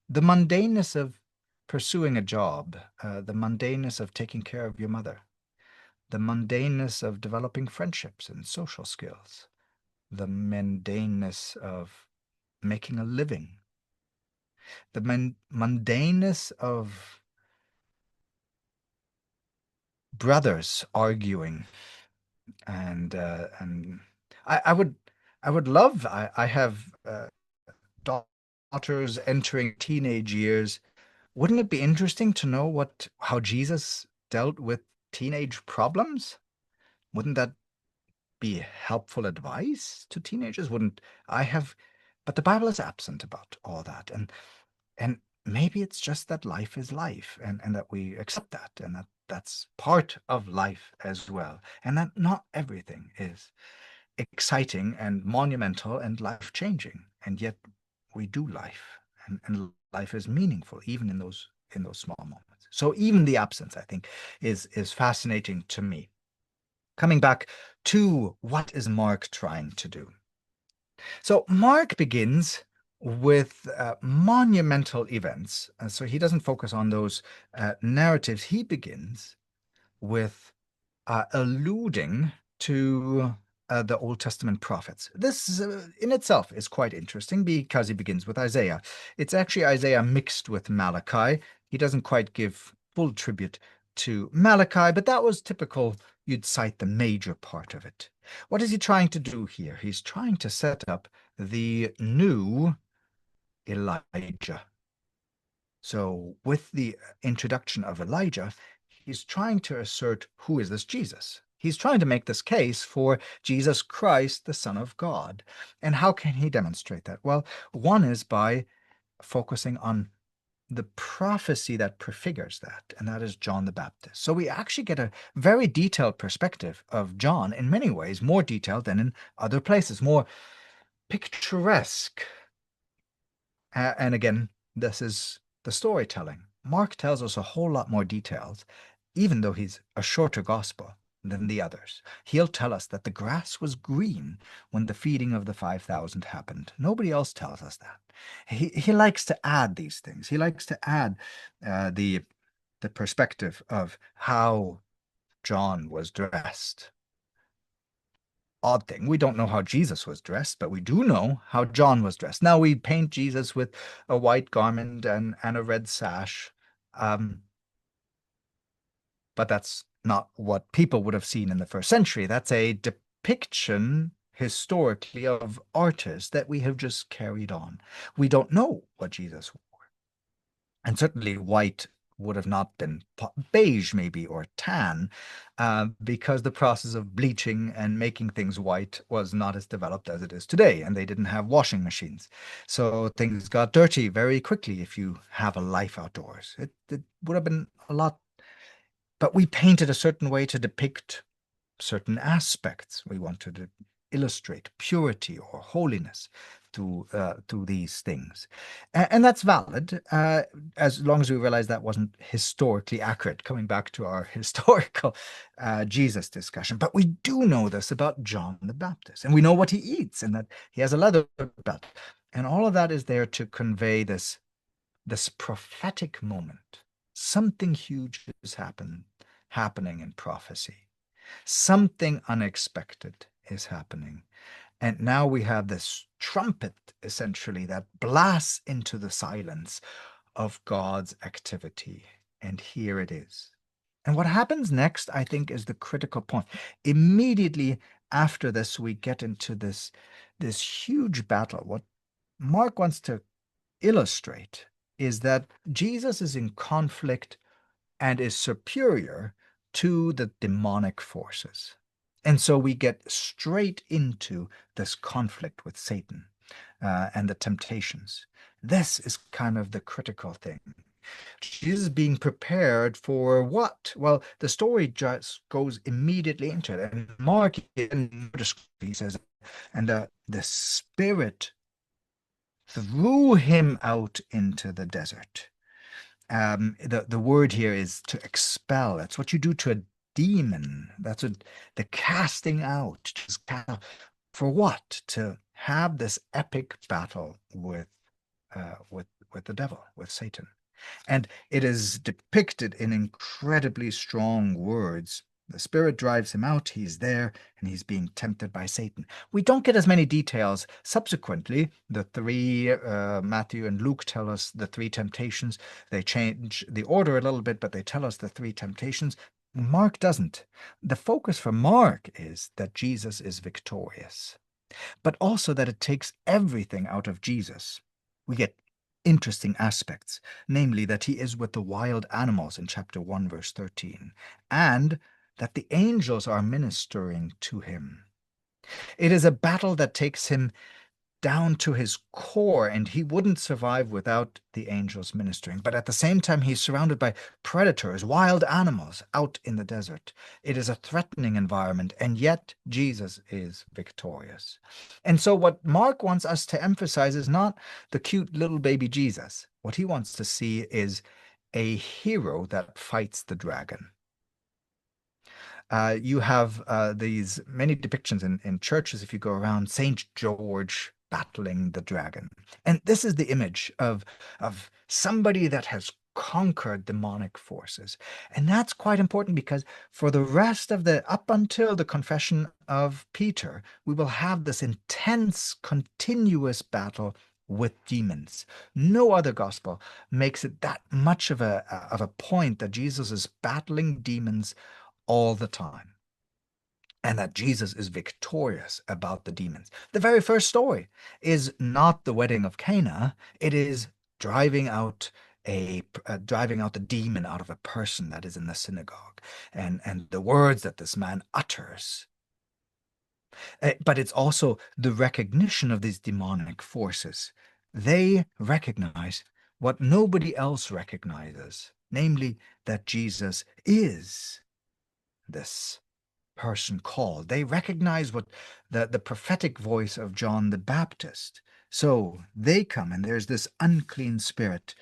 The mundaneness of pursuing a job, the mundaneness of taking care of your mother, the mundaneness of developing friendships and social skills, the mundaneness of making a living, the mundaneness of brothers arguing, and I would love. I have daughters entering teenage years. Wouldn't it be interesting to know how Jesus dealt with teenage problems? Wouldn't that be helpful advice to teenagers? Wouldn't I have? But the Bible is absent about all that. And maybe it's just that life is life, and that we accept that, and that's part of life as well. And that not everything is exciting and monumental and life-changing. And yet we do life, and life is meaningful, even in those small moments. So even the absence, I think, is fascinating to me. Coming back to what is Mark trying to do? So Mark begins with monumental events. So he doesn't focus on those narratives. He begins with alluding to the Old Testament prophets. This in itself is quite interesting because he begins with Isaiah. It's actually Isaiah mixed with Malachi. He doesn't quite give full tribute to Malachi, but that was typical. You'd cite the major part of it. What is he trying to do here? He's trying to set up the new Elijah. So with the introduction of Elijah, he's trying to assert, who is this Jesus? He's trying to make this case for Jesus Christ, the Son of God. And how can he demonstrate that? Well, one is by focusing on the prophecy that prefigures that, and that is John the Baptist. So we actually get a very detailed perspective of John, in many ways more detailed than in other places, more picturesque. And again, this is the storytelling. Mark tells us a whole lot more details, even though he's a shorter gospel than the others. He'll tell us that the grass was green when the feeding of the 5,000 happened. Nobody else tells us that. He likes to add these things. He likes to add the perspective of how John was dressed. Odd thing, we don't know how Jesus was dressed, but we do know how John was dressed. Now we paint Jesus with a white garment and a red sash, but that's not what people would have seen in the first century. That's a depiction historically of artists that we have just carried on. We don't know what Jesus wore. And certainly white would have not been beige, maybe, or tan, because the process of bleaching and making things white was not as developed as it is today, and they didn't have washing machines. So things got dirty very quickly if you have a life outdoors. It would have been a lot, but we painted a certain way to depict certain aspects. We wanted to illustrate purity or holiness through these things. And that's valid, as long as we realize that wasn't historically accurate, coming back to our historical Jesus discussion. But we do know this about John the Baptist, and we know what he eats, and that he has a leather belt. And all of that is there to convey this prophetic moment. Something huge is happening in prophecy. Something unexpected is happening. And now we have this trumpet, essentially, that blasts into the silence of God's activity. And here it is. And what happens next, I think, is the critical point. Immediately after this, we get into this huge battle. What Mark wants to illustrate is that Jesus is in conflict and is superior to the demonic forces. And so we get straight into this conflict with Satan and the temptations. This is kind of the critical thing. Jesus being prepared for what? Well, the story just goes immediately into it. And Mark, he says, and the Spirit threw him out into the desert. The word here is to expel. That's what you do to a demon. That's what the casting out. For what? To have this epic battle with the devil, with Satan. And it is depicted in incredibly strong words. The Spirit drives him out, he's there, and he's being tempted by Satan. We don't get as many details. Subsequently, the three, Matthew and Luke tell us the three temptations. They change the order a little bit, but they tell us the three temptations. Mark doesn't. The focus for Mark is that Jesus is victorious, but also that it takes everything out of Jesus. We get interesting aspects, namely that he is with the wild animals in chapter 1, verse 13, and that the angels are ministering to him. It is a battle that takes him down to his core, and he wouldn't survive without the angels ministering. But at the same time, he's surrounded by predators, wild animals out in the desert. It is a threatening environment, and yet Jesus is victorious. And so, what Mark wants us to emphasize is not the cute little baby Jesus. What he wants to see is a hero that fights the dragon. You have these many depictions in churches, if you go around, Saint George battling the dragon. And this is the image of somebody that has conquered demonic forces. And that's quite important because for the rest of up until the confession of Peter, we will have this intense, continuous battle with demons. No other gospel makes it that much of a point that Jesus is battling demons all the time, and that Jesus is victorious about the demons. The very first story is not the wedding of Cana. It is driving out the demon out of a person that is in the synagogue, and the words that this man utters. But it's also the recognition of these demonic forces. They recognize what nobody else recognizes, namely that Jesus is this person called. They recognize what the prophetic voice of John the Baptist. So they come, and there's this unclean spirit,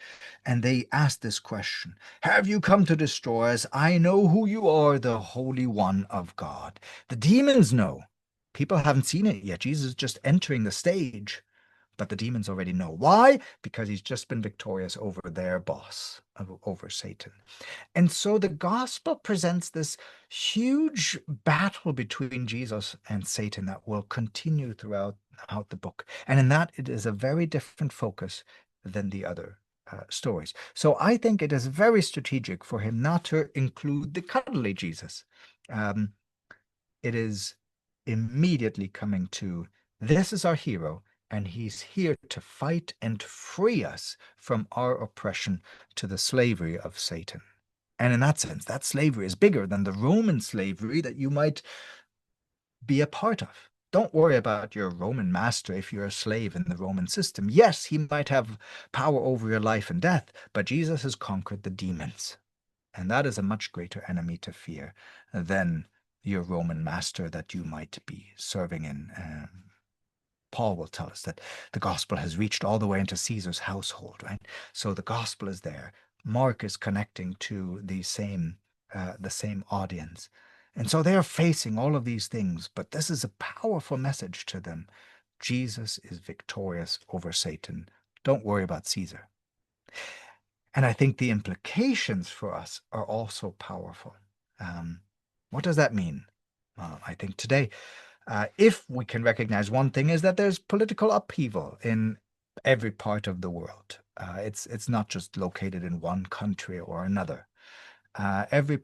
and they ask this question: have you come to destroy us? I know who you are, the Holy One of God. The demons know. People haven't seen it yet. Jesus is just entering the stage, but the demons already know. Why? Because he's just been victorious over their boss, over Satan. And so the gospel presents this huge battle between Jesus and Satan that will continue throughout the book. And in that, it is a very different focus than the other stories. So I think it is very strategic for him not to include the cuddly Jesus. It is immediately coming to, this is our hero, and he's here to fight and free us from our oppression to the slavery of Satan. And in that sense, that slavery is bigger than the Roman slavery that you might be a part of. Don't worry about your Roman master if you're a slave in the Roman system. Yes, he might have power over your life and death, but Jesus has conquered the demons. And that is a much greater enemy to fear than your Roman master that you might be serving in. Paul will tell us that the gospel has reached all the way into Caesar's household, right? So the gospel is there. Mark is connecting to the same audience. And so they are facing all of these things, but this is a powerful message to them. Jesus is victorious over Satan. Don't worry about Caesar. And I think the implications for us are also powerful. What does that mean? I think today, if we can recognize one thing, is that there's political upheaval in every part of the world. It's not just located in one country or another. Every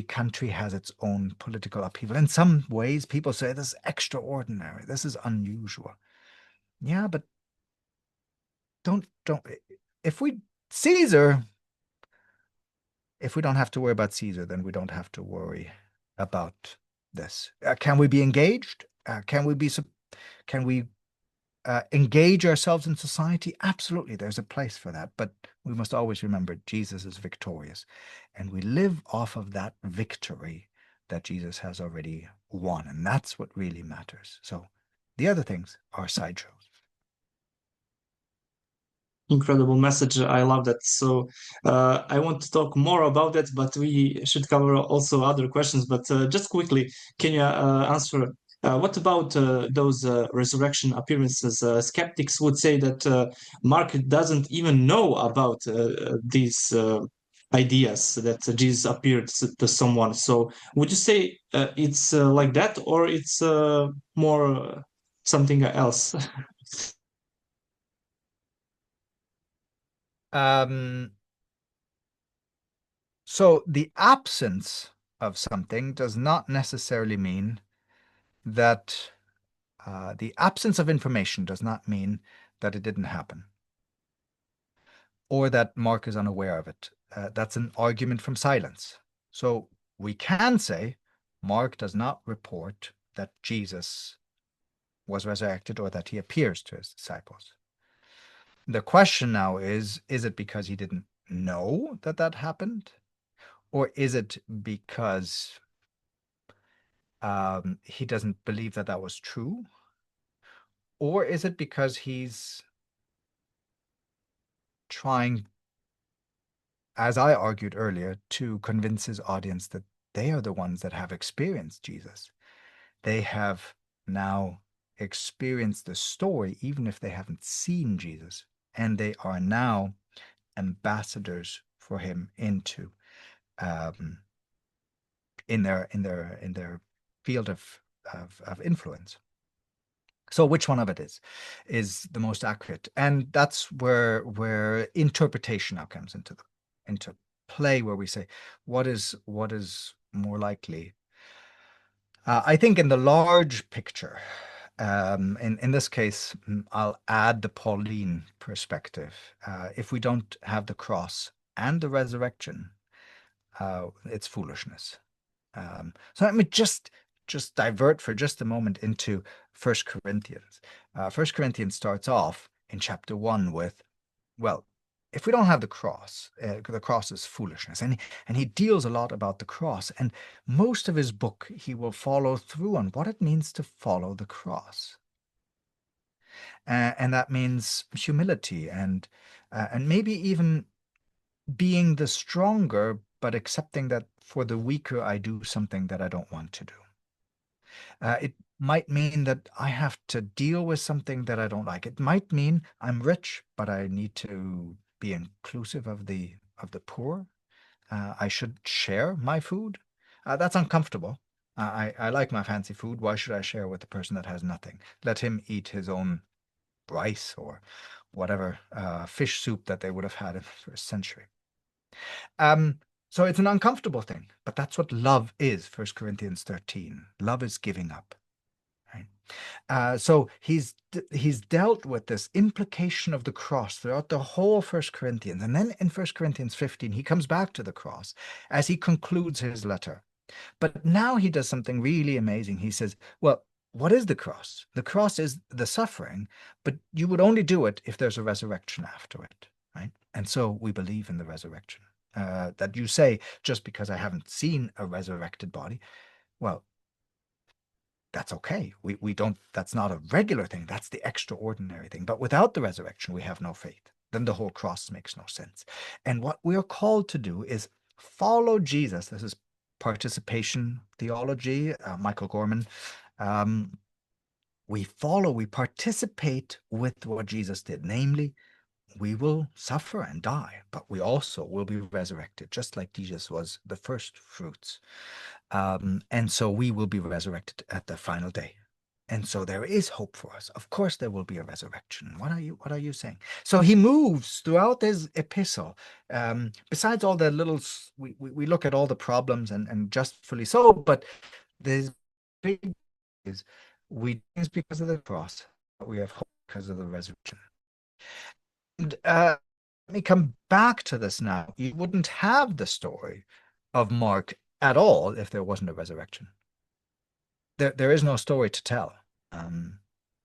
country has its own political upheaval. In some ways, people say this is extraordinary. This is unusual. Yeah, but don't. Caesar, if we don't have to worry about Caesar, then we don't have to worry about this. Can we be engaged? Can we engage ourselves in society? Absolutely, there's a place for that. But we must always remember Jesus is victorious, and we live off of that victory that Jesus has already won, and that's what really matters. So the other things are sideshows. Incredible message. I love that. So I want to talk more about that, but we should cover also other questions. But just quickly, can you answer what about those resurrection appearances? Skeptics would say that Mark doesn't even know about these ideas that Jesus appeared to someone. So would you say it's like that, or it's more something else? So the absence of something does not necessarily mean that the absence of information does not mean that it didn't happen or that Mark is unaware of it. That's an argument from silence. So we can say Mark does not report that Jesus was resurrected or that he appears to his disciples. The question now is it because he didn't know that that happened? Or is it because he doesn't believe that that was true? Or is it because he's trying, as I argued earlier, to convince his audience that they are the ones that have experienced Jesus? They have now experienced the story, even if they haven't seen Jesus, and they are now ambassadors for him into in their field of influence. So which one of it is the most accurate? And that's where interpretation now comes into play, where we say what is more likely. I think in the large picture, in this case, I'll add the Pauline perspective. If we don't have the cross and the resurrection, it's foolishness. So let me just divert for just a moment into 1 Corinthians. 1 Corinthians starts off in chapter 1 with, well, if we don't have the cross is foolishness. And he deals a lot about the cross. And most of his book, he will follow through on what it means to follow the cross. And that means humility and maybe even being the stronger, but accepting that for the weaker, I do something that I don't want to do. It might mean that I have to deal with something that I don't like. It might mean I'm rich, but I need to be inclusive of the poor. I should share my food. That's uncomfortable. I like my fancy food. Why should I share with the person that has nothing? Let him eat his own rice or whatever fish soup that they would have had in the first century. So it's an uncomfortable thing, but that's what love is, 1 Corinthians 13. Love is giving up. Right? So he's dealt with this implication of the cross throughout the whole 1 Corinthians. And then in 1 Corinthians 15, he comes back to the cross as he concludes his letter. But now he does something really amazing. He says, well, what is the cross? The cross is the suffering, but you would only do it if there's a resurrection after it. Right? And so we believe in the resurrection. That you say, just because I haven't seen a resurrected body, well, that's okay. We don't, that's not a regular thing. That's the extraordinary thing. But without the resurrection, we have no faith. Then the whole cross makes no sense. And what we are called to do is follow Jesus. This is participation theology, Michael Gorman. We participate with what Jesus did, namely, we will suffer and die, but we also will be resurrected, just like Jesus was the first fruits. And so we will be resurrected at the final day. And so there is hope for us. Of course, there will be a resurrection. What are you saying? So he moves throughout his epistle. Besides all the little, we look at all the problems and justly so, but there's big is we it's because of the cross, but we have hope because of the resurrection. And let me come back to this now. You wouldn't have the story of Mark at all if there wasn't a resurrection. There is no story to tell.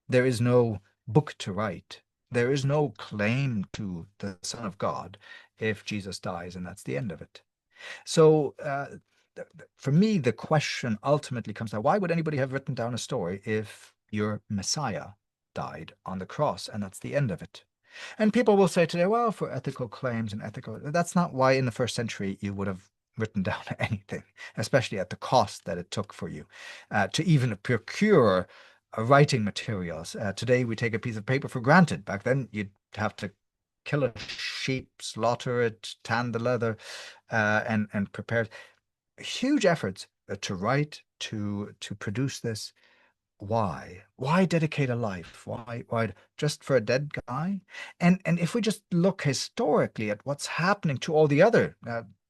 There is no book to write. There is no claim to the Son of God if Jesus dies and that's the end of it. So for me, the question ultimately comes down, why would anybody have written down a story if your Messiah died on the cross and that's the end of it? And people will say today, well, for ethical claims and ethical, that's not why in the first century you would have written down anything, especially at the cost that it took for you to even procure writing materials. Today we take a piece of paper for granted. Back then you'd have to kill a sheep, slaughter it, tan the leather, and prepare huge efforts to write, to produce this. Why dedicate a life? Why just for a dead guy? And if we just look historically at what's happening to all the other,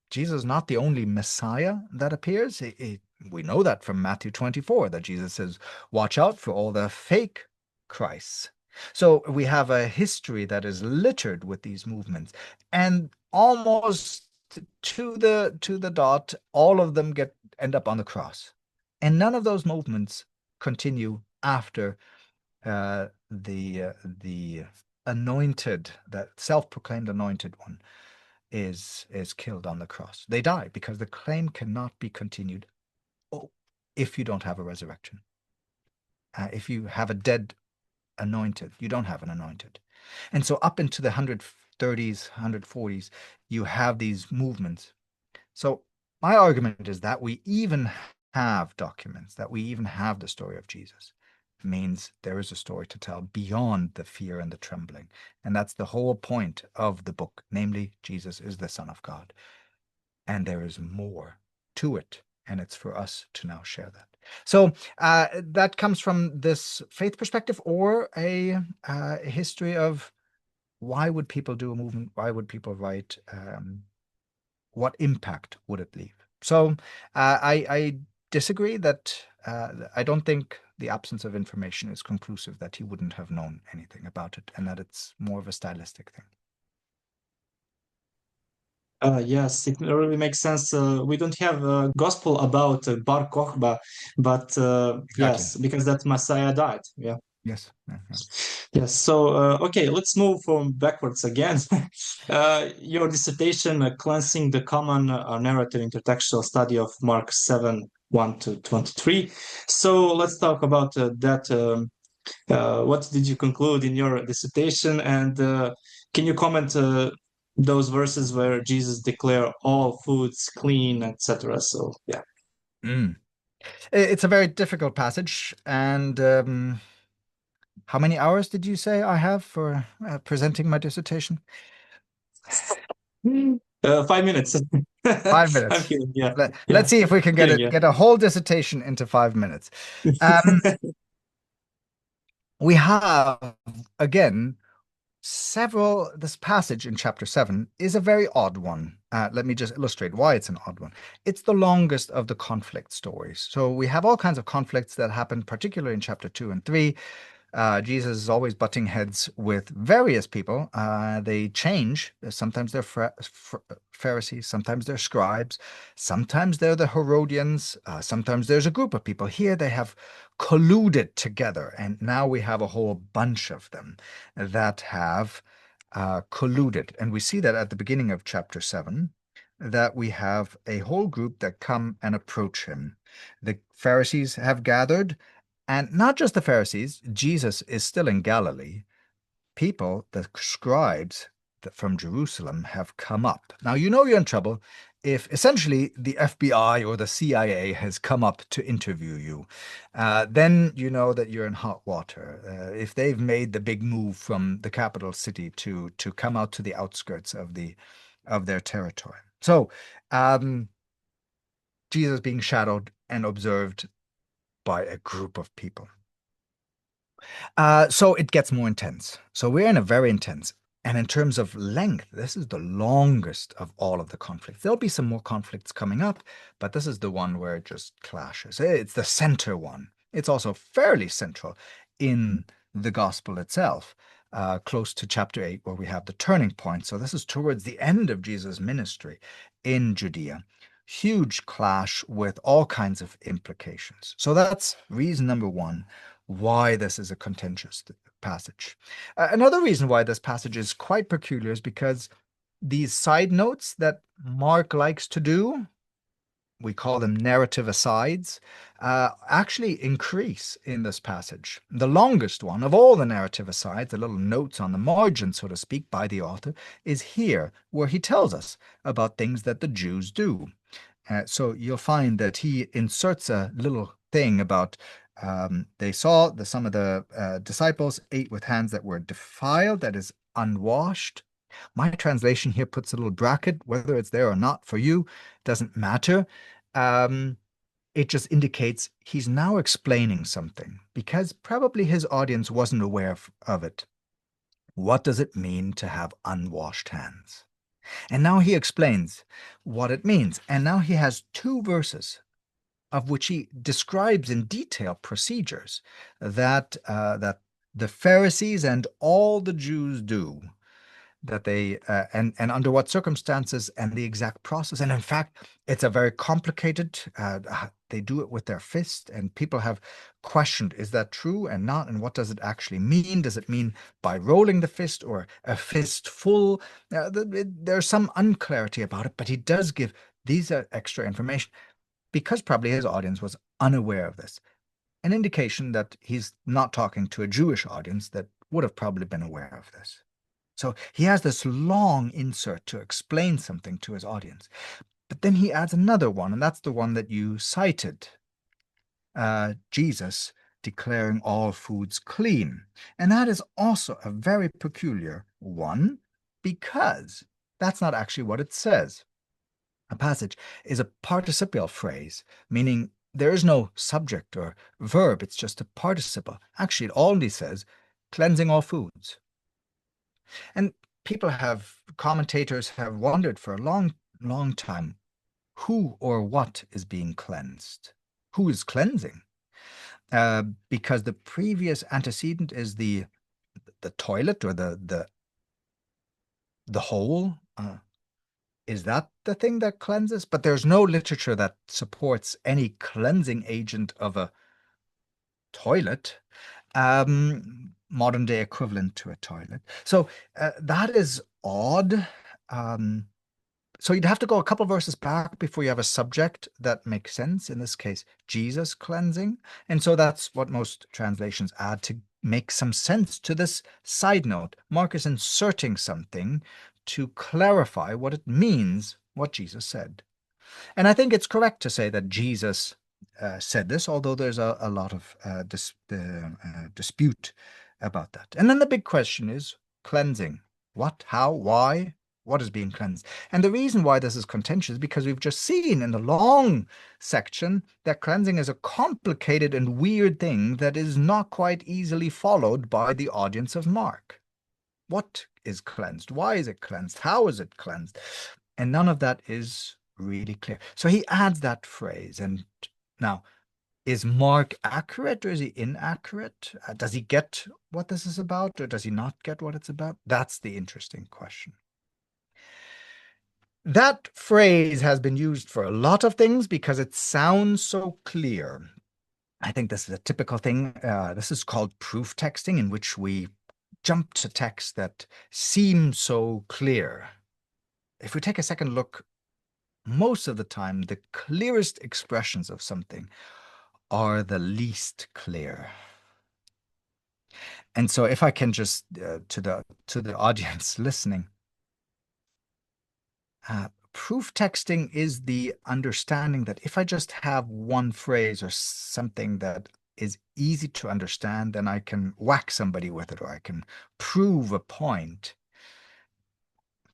Jesus is not the only Messiah that appears. We know that from Matthew 24, that Jesus says, watch out for all the fake Christs. So we have a history that is littered with these movements, and almost to the dot, all of them end up on the cross. And none of those movements continue after the anointed, that self-proclaimed anointed one, is killed on the cross. They die because the claim cannot be continued if you don't have a resurrection. If you have a dead anointed, you don't have an anointed. And so up into the 130s, 140s, you have these movements. So my argument is that we even have documents, that we even have the story of Jesus, means there is a story to tell beyond the fear and the trembling. And that's the whole point of the book, namely, Jesus is the Son of God. And there is more to it, and it's for us to now share that. So that comes from this faith perspective, or a history of why would people do a movement? Why would people write? What impact would it leave? So I disagree that I don't think the absence of information is conclusive that he wouldn't have known anything about it, and that it's more of a stylistic thing. Yes, it really makes sense. We don't have a gospel about Bar Kokhba, but Exactly. yes, because that Messiah died. Yeah. Yes. Yeah, yeah. Yes. So, okay, let's move from backwards again. Your dissertation, Cleansing the Common Narrative Intertextual Study of Mark 7, 1 to 23. So let's talk about that. What did you conclude in your dissertation? And can you comment those verses where Jesus declare all foods clean, etc.? So, yeah. It's a very difficult passage, and how many hours did you say I have for presenting my dissertation? 5 minutes. 5 minutes. I'm kidding. Yeah. Let's see if we can Kidding, yeah. get a whole dissertation into 5 minutes. We have, again, this passage in chapter 7 is a very odd one. Let me just illustrate why it's an odd one. It's the longest of the conflict stories. So we have all kinds of conflicts that happen, particularly in chapter 2 and 3. Jesus is always butting heads with various people. They change. Sometimes they're Pharisees, sometimes they're scribes, sometimes they're the Herodians, sometimes there's a group of people. Here they have colluded together, and now we have a whole bunch of them that have colluded. And we see that at the beginning of chapter 7, that we have a whole group that come and approach him. The Pharisees have gathered, and not just the Pharisees. Jesus is still in Galilee. People, the scribes from Jerusalem, have come up. Now, you know you're in trouble if essentially the FBI or the CIA has come up to interview you. Then you know that you're in hot water. If they've made the big move from the capital city to come out to the outskirts of their territory. So Jesus being shadowed and observed by a group of people. So it gets more intense. So we're in a very intense. And in terms of length, this is the longest of all of the conflicts. There'll be some more conflicts coming up, but this is the one where it just clashes. It's the center one. It's also fairly central in the gospel itself, close to chapter 8, where we have the turning point. So this is towards the end of Jesus' ministry in Judea. Huge clash with all kinds of implications. So that's reason number one why this is a contentious passage. Another reason why this passage is quite peculiar is because these side notes that Mark likes to do, we call them narrative asides, actually increase in this passage. The longest one of all the narrative asides, the little notes on the margin, so to speak, by the author, is here, where he tells us about things that the Jews do. So you'll find that he inserts a little thing about they saw some of the disciples ate with hands that were defiled, that is unwashed. My translation here puts a little bracket, whether it's there or not for you, doesn't matter. It just indicates he's now explaining something, because probably his audience wasn't aware of it. What does it mean to have unwashed hands? And now he explains what it means. And now he has 2 verses of which he describes in detail procedures that the Pharisees and all the Jews do that they and under what circumstances and the exact process. And in fact, it's a very complicated. They do it with their fist, and people have questioned: is that true and not? And what does it actually mean? Does it mean by rolling the fist or a fist full? There's some unclarity about it, but he does give these extra information because probably his audience was unaware of this. An indication that he's not talking to a Jewish audience that would have probably been aware of this. So he has this long insert to explain something to his audience. But then he adds another one, and that's the one that you cited. Jesus declaring all foods clean. And that is also a very peculiar one, because that's not actually what it says. A passage is a participial phrase, meaning there is no subject or verb, it's just a participle. Actually, it only says cleansing all foods. And commentators have wondered for a long, long time, who or what is being cleansed? Who is cleansing? Because the previous antecedent is the toilet or the hole. Is that the thing that cleanses? But there's no literature that supports any cleansing agent of a toilet, modern day equivalent to a toilet. So that is odd. So you'd have to go a couple verses back before you have a subject that makes sense. In this case, Jesus cleansing. And so that's what most translations add to make some sense to this side note. Mark is inserting something to clarify what it means, what Jesus said. And I think it's correct to say that Jesus said this, although there's a lot of dispute about that. And then the big question is cleansing. What, how, why? What is being cleansed? And the reason why this is contentious is because we've just seen in the long section that cleansing is a complicated and weird thing that is not quite easily followed by the audience of Mark. What is cleansed? Why is it cleansed? How is it cleansed? And none of that is really clear. So he adds that phrase. And now, is Mark accurate or is he inaccurate? Does he get what this is about or does he not get what it's about? That's the interesting question. That phrase has been used for a lot of things because it sounds so clear. I think this is a typical thing. This is called proof texting, in which we jump to text that seems so clear. If we take a second look, most of the time, the clearest expressions of something are the least clear. And so if I can just, to the audience listening, proof texting is the understanding that if I just have one phrase or something that is easy to understand, then I can whack somebody with it or I can prove a point.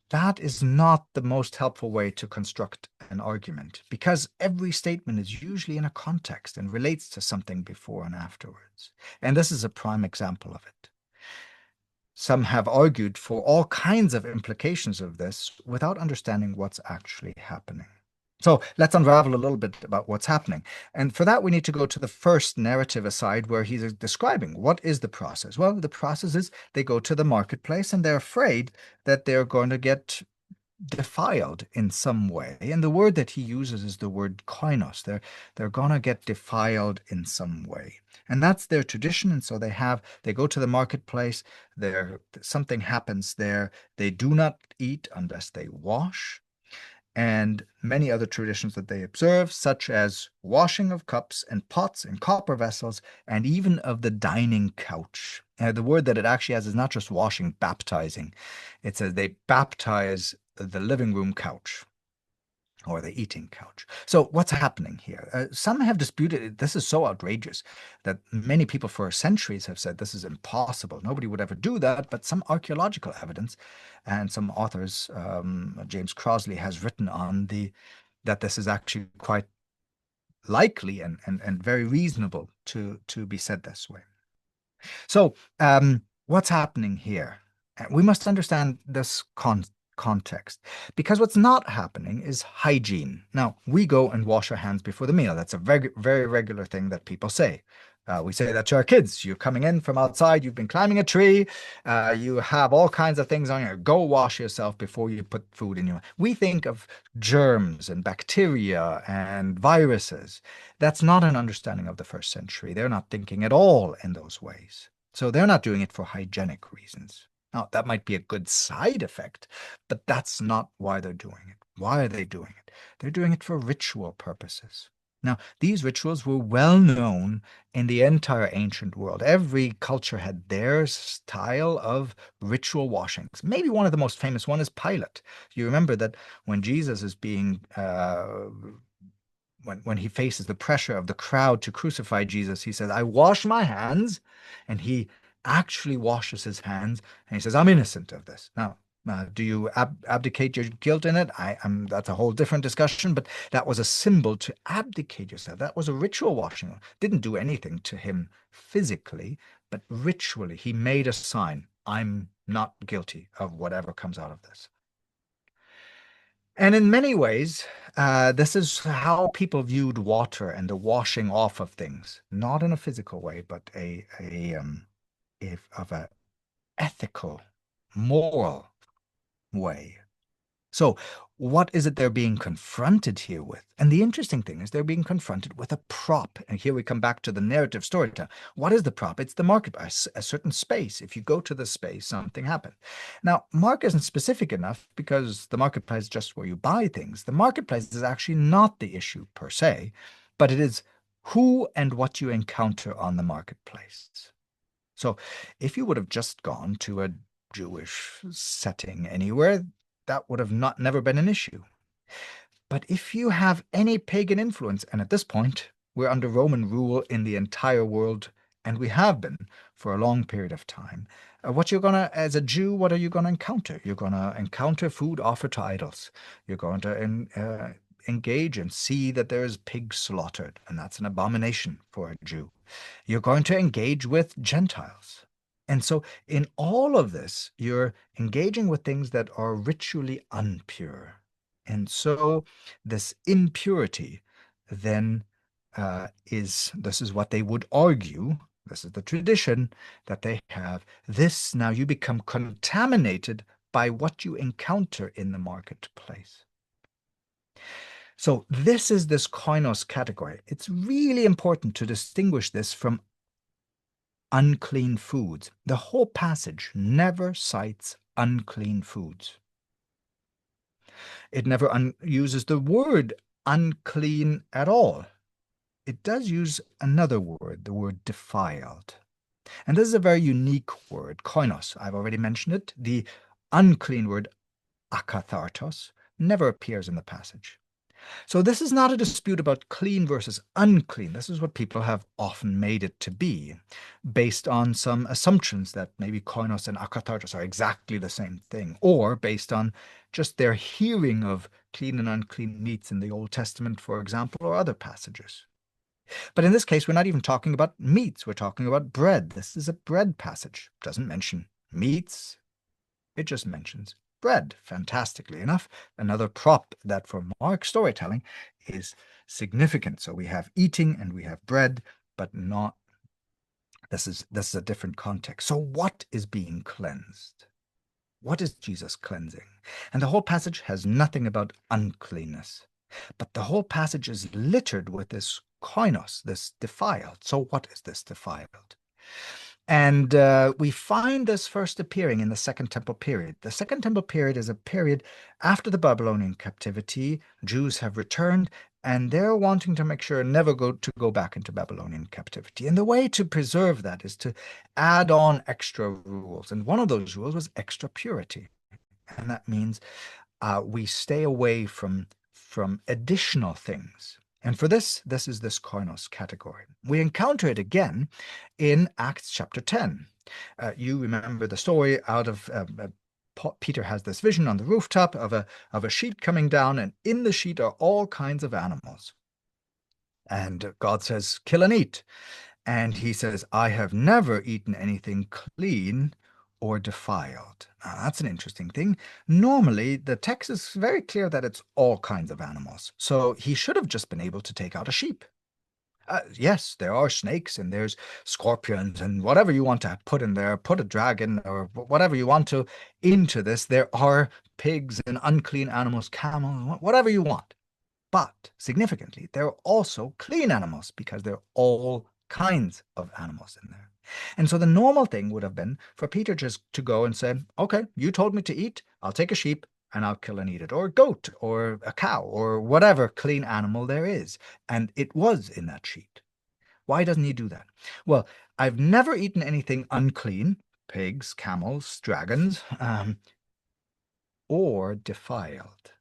That is not the most helpful way to construct an argument, because every statement is usually in a context and relates to something before and afterwards. And this is a prime example of it. Some have argued for all kinds of implications of this without understanding what's actually happening. So let's unravel a little bit about what's happening. And for that, we need to go to the first narrative aside where he's describing what is the process. Well, the process is they go to the marketplace and they're afraid that they're going to get defiled in some way. And the word that he uses is the word koinos. They're going to get defiled in some way. And that's their tradition. And so they go to the marketplace, something happens there. They do not eat unless they wash. And many other traditions that they observe, such as washing of cups and pots and copper vessels, and even of the dining couch. The word that it actually has is not just washing, baptizing. It says they baptize the living room couch or the eating couch. So what's happening here? Some have disputed it. This is so outrageous that many people for centuries have said this is impossible. Nobody would ever do that. But some archaeological evidence and some authors, James Crossley has written on that this is actually quite likely and very reasonable to be said this way. So what's happening here? We must understand this context. Because what's not happening is hygiene. Now, we go and wash our hands before the meal. That's a very, very regular thing that people say. We say that to our kids. You're coming in from outside, you've been climbing a tree, you have all kinds of things on you. Go wash yourself before you put food in your mouth. We think of germs and bacteria and viruses. That's not an understanding of the first century. They're not thinking at all in those ways. So they're not doing it for hygienic reasons. Now, that might be a good side effect, but that's not why they're doing it. Why are they doing it? They're doing it for ritual purposes. Now, these rituals were well known in the entire ancient world. Every culture had their style of ritual washings. Maybe one of the most famous one is Pilate. You remember that when Jesus is being when he faces the pressure of the crowd to crucify Jesus, he says, I wash my hands, and he actually washes his hands, and he says, I'm innocent of this. Now, do you abdicate your guilt in it? That's a whole different discussion, but that was a symbol to abdicate yourself. That was a ritual washing. Didn't do anything to him physically, but ritually, he made a sign. I'm not guilty of whatever comes out of this. And in many ways, this is how people viewed water and the washing off of things, not in a physical way, but of a ethical, moral way. So what is it they're being confronted here with? And the interesting thing is they're being confronted with a prop. And here we come back to the narrative storytelling. What is the prop? It's the marketplace, a certain space. If you go to the space, something happens. Now, Mark isn't specific enough because the marketplace is just where you buy things. The marketplace is actually not the issue per se, but it is who and what you encounter on the marketplace. So if you would have just gone to a Jewish setting anywhere, that would have never been an issue. But if you have any pagan influence, and at this point, we're under Roman rule in the entire world, and we have been for a long period of time, as a Jew, what are you going to encounter? You're going to encounter food offered to idols. You're going to engage and see that there is pigs slaughtered, and that's an abomination for a Jew. You're going to engage with Gentiles. And so in all of this, you're engaging with things that are ritually impure. And so this impurity then this is what they would argue, this is the tradition that they have. This, now you become contaminated by what you encounter in the marketplace. So this is this koinos category. It's really important to distinguish this from unclean foods. The whole passage never cites unclean foods. It never uses the word unclean at all. It does use another word, the word defiled. And this is a very unique word, koinos. I've already mentioned it. The unclean word, akathartos, never appears in the passage. So this is not a dispute about clean versus unclean. This is what people have often made it to be, based on some assumptions that maybe koinos and akathartos are exactly the same thing, or based on just their hearing of clean and unclean meats in the Old Testament, for example, or other passages. But in this case, we're not even talking about meats. We're talking about bread. This is a bread passage. It doesn't mention meats. It just mentions bread, fantastically enough. Another prop that for Mark's storytelling is significant. So we have eating and we have bread, but not, this is a different context. So what is being cleansed? What is Jesus cleansing? And the whole passage has nothing about uncleanness, but the whole passage is littered with this koinos, this defiled. So what is this defiled? And we find this first appearing in the Second Temple period. The Second Temple period is a period after the Babylonian captivity. Jews have returned, and they're wanting to make sure never go back into Babylonian captivity. And the way to preserve that is to add on extra rules. And one of those rules was extra purity. And that means we stay away from additional things. And for this is this koinos category. We encounter it again in Acts chapter 10. You remember the story out of Peter has this vision on the rooftop of a sheet coming down, and in the sheet are all kinds of animals. And God says, kill and eat. And he says, I have never eaten anything clean or defiled. Now, that's an interesting thing. Normally, the text is very clear that it's all kinds of animals. So he should have just been able to take out a sheep. Yes, there are snakes and there's scorpions and whatever you want to put in there, put a dragon or whatever you want to into this. There are pigs and unclean animals, camels, whatever you want. But significantly, there are also clean animals because there are all kinds of animals in there. And so the normal thing would have been for Peter just to go and say, okay, you told me to eat, I'll take a sheep and I'll kill and eat it, or a goat, or a cow, or whatever clean animal there is. And it was in that sheet. Why doesn't he do that? Well, I've never eaten anything unclean, pigs, camels, dragons, or defiled.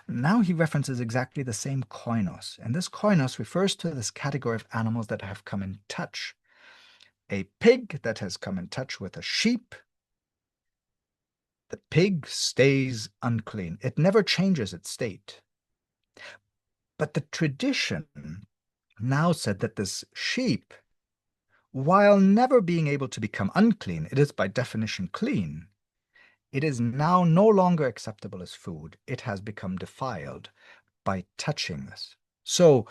Now he references exactly the same koinos, and this koinos refers to this category of animals that have come in touch. A pig that has come in touch with a sheep, the pig stays unclean. It never changes its state. But the tradition now said that this sheep, while never being able to become unclean, it is by definition clean. It is now no longer acceptable as food. It has become defiled by touching this. So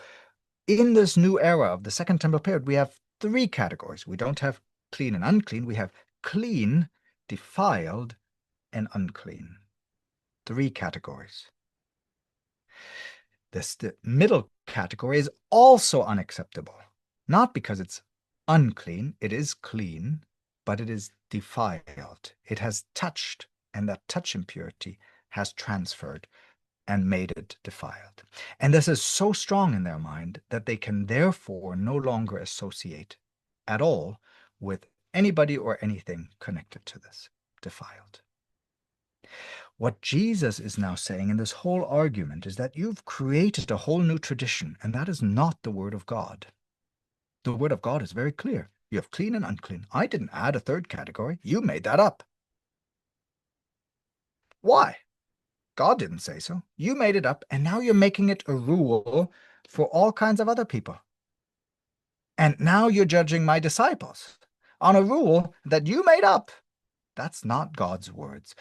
in this new era of the Second Temple period, we have three categories. We don't have clean and unclean. We have clean, defiled, and unclean. Three categories. The middle category is also unacceptable, not because it's unclean, it is clean, but it is defiled. It has touched, and that touch impurity has transferred and made it defiled. And this is so strong in their mind that they can therefore no longer associate at all with anybody or anything connected to this, defiled. What Jesus is now saying in this whole argument is that you've created a whole new tradition, and that is not the Word of God. The Word of God is very clear. You have clean and unclean. I didn't add a third category. You made that up. Why? God didn't say so. You made it up, and now you're making it a rule for all kinds of other people. And now you're judging my disciples on a rule that you made up. That's not God's words.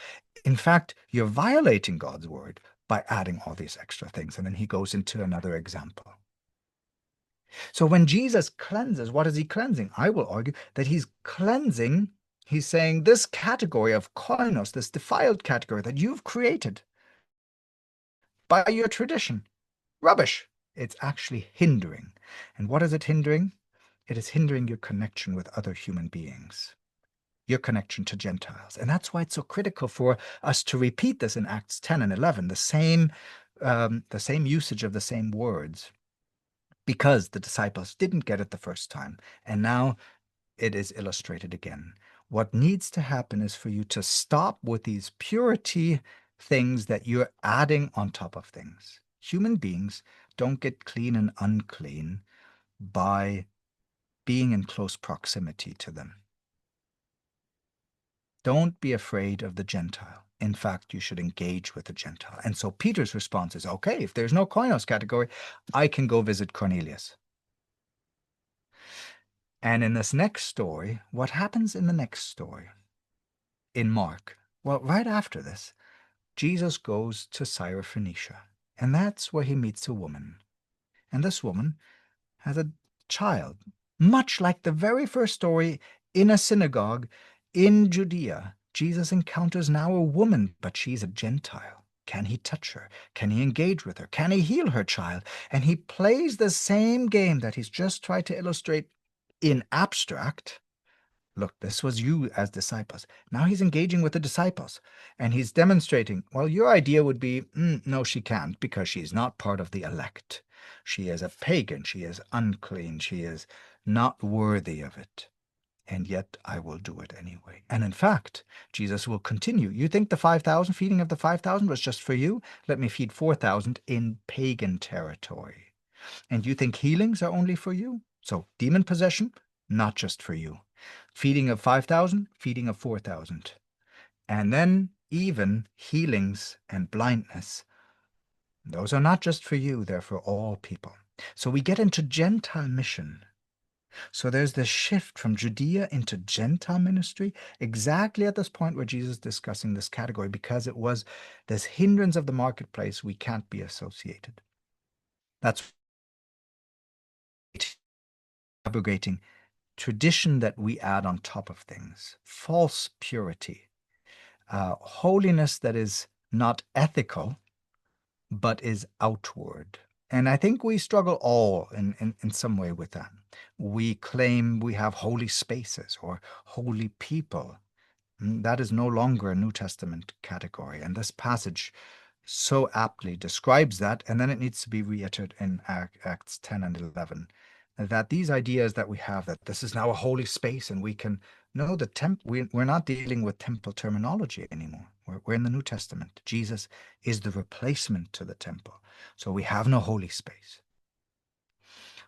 In fact, you're violating God's word by adding all these extra things. And then he goes into another example. So when Jesus cleanses, what is he cleansing? I will argue that he's cleansing, he's saying this category of koinos, this defiled category that you've created by your tradition, rubbish. It's actually hindering. And what is it hindering? It is hindering your connection with other human beings, your connection to Gentiles. And that's why it's so critical for us to repeat this in Acts 10 and 11, the same usage of the same words, because the disciples didn't get it the first time. And now it is illustrated again. What needs to happen is for you to stop with these purity things that you're adding on top of things. Human beings don't get clean and unclean by being in close proximity to them. Don't be afraid of the Gentile. In fact, you should engage with the Gentile. And so Peter's response is, okay, if there's no koinos category, I can go visit Cornelius. And in this next story, what happens in the next story in Mark? Well, right after this, Jesus goes to Syrophoenicia, and that's where he meets a woman. And this woman has a child, much like the very first story in a synagogue in Judea. Jesus encounters now a woman, but she's a Gentile. Can he touch her? Can he engage with her? Can he heal her child? And he plays the same game that he's just tried to illustrate in abstract. Look, this was you as disciples. Now he's engaging with the disciples, and he's demonstrating, well, your idea would be, no, she can't, because she's not part of the elect. She is a pagan. She is unclean. She is not worthy of it. And yet I will do it anyway. And in fact, Jesus will continue. You think the 5,000, feeding of the 5,000 was just for you? Let me feed 4,000 in pagan territory. And you think healings are only for you? So demon possession, not just for you. Feeding of 5,000, feeding of 4,000. And then even healings and blindness. Those are not just for you, they're for all people. So we get into Gentile mission. So there's this shift from Judea into Gentile ministry, exactly at this point where Jesus is discussing this category, because it was this hindrance of the marketplace, we can't be associated. That's abrogating tradition that we add on top of things, false purity, holiness that is not ethical, but is outward. And I think we struggle all in some way with that. We claim we have holy spaces or holy people. That is no longer a New Testament category. And this passage so aptly describes that. And then it needs to be reiterated in Acts 10 and 11, that these ideas that we have, that this is now a holy space and we can know the we're not dealing with temple terminology anymore. We're in the New Testament. Jesus is the replacement to the temple. So we have no holy space.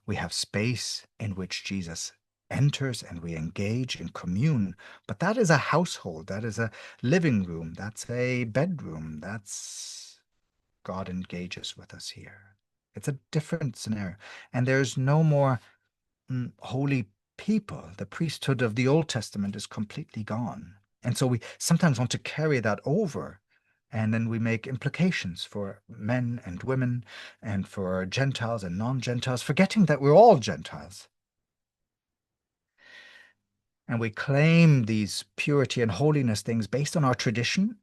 We have space in which Jesus enters and we engage and commune. But that is a household. That is a living room. That's a bedroom. That's God engages with us here. It's a different scenario. And there's no more holy people. The priesthood of the Old Testament is completely gone. And so we sometimes want to carry that over. And then we make implications for men and women and for Gentiles and non-Gentiles, forgetting that we're all Gentiles. And we claim these purity and holiness things based on our tradition.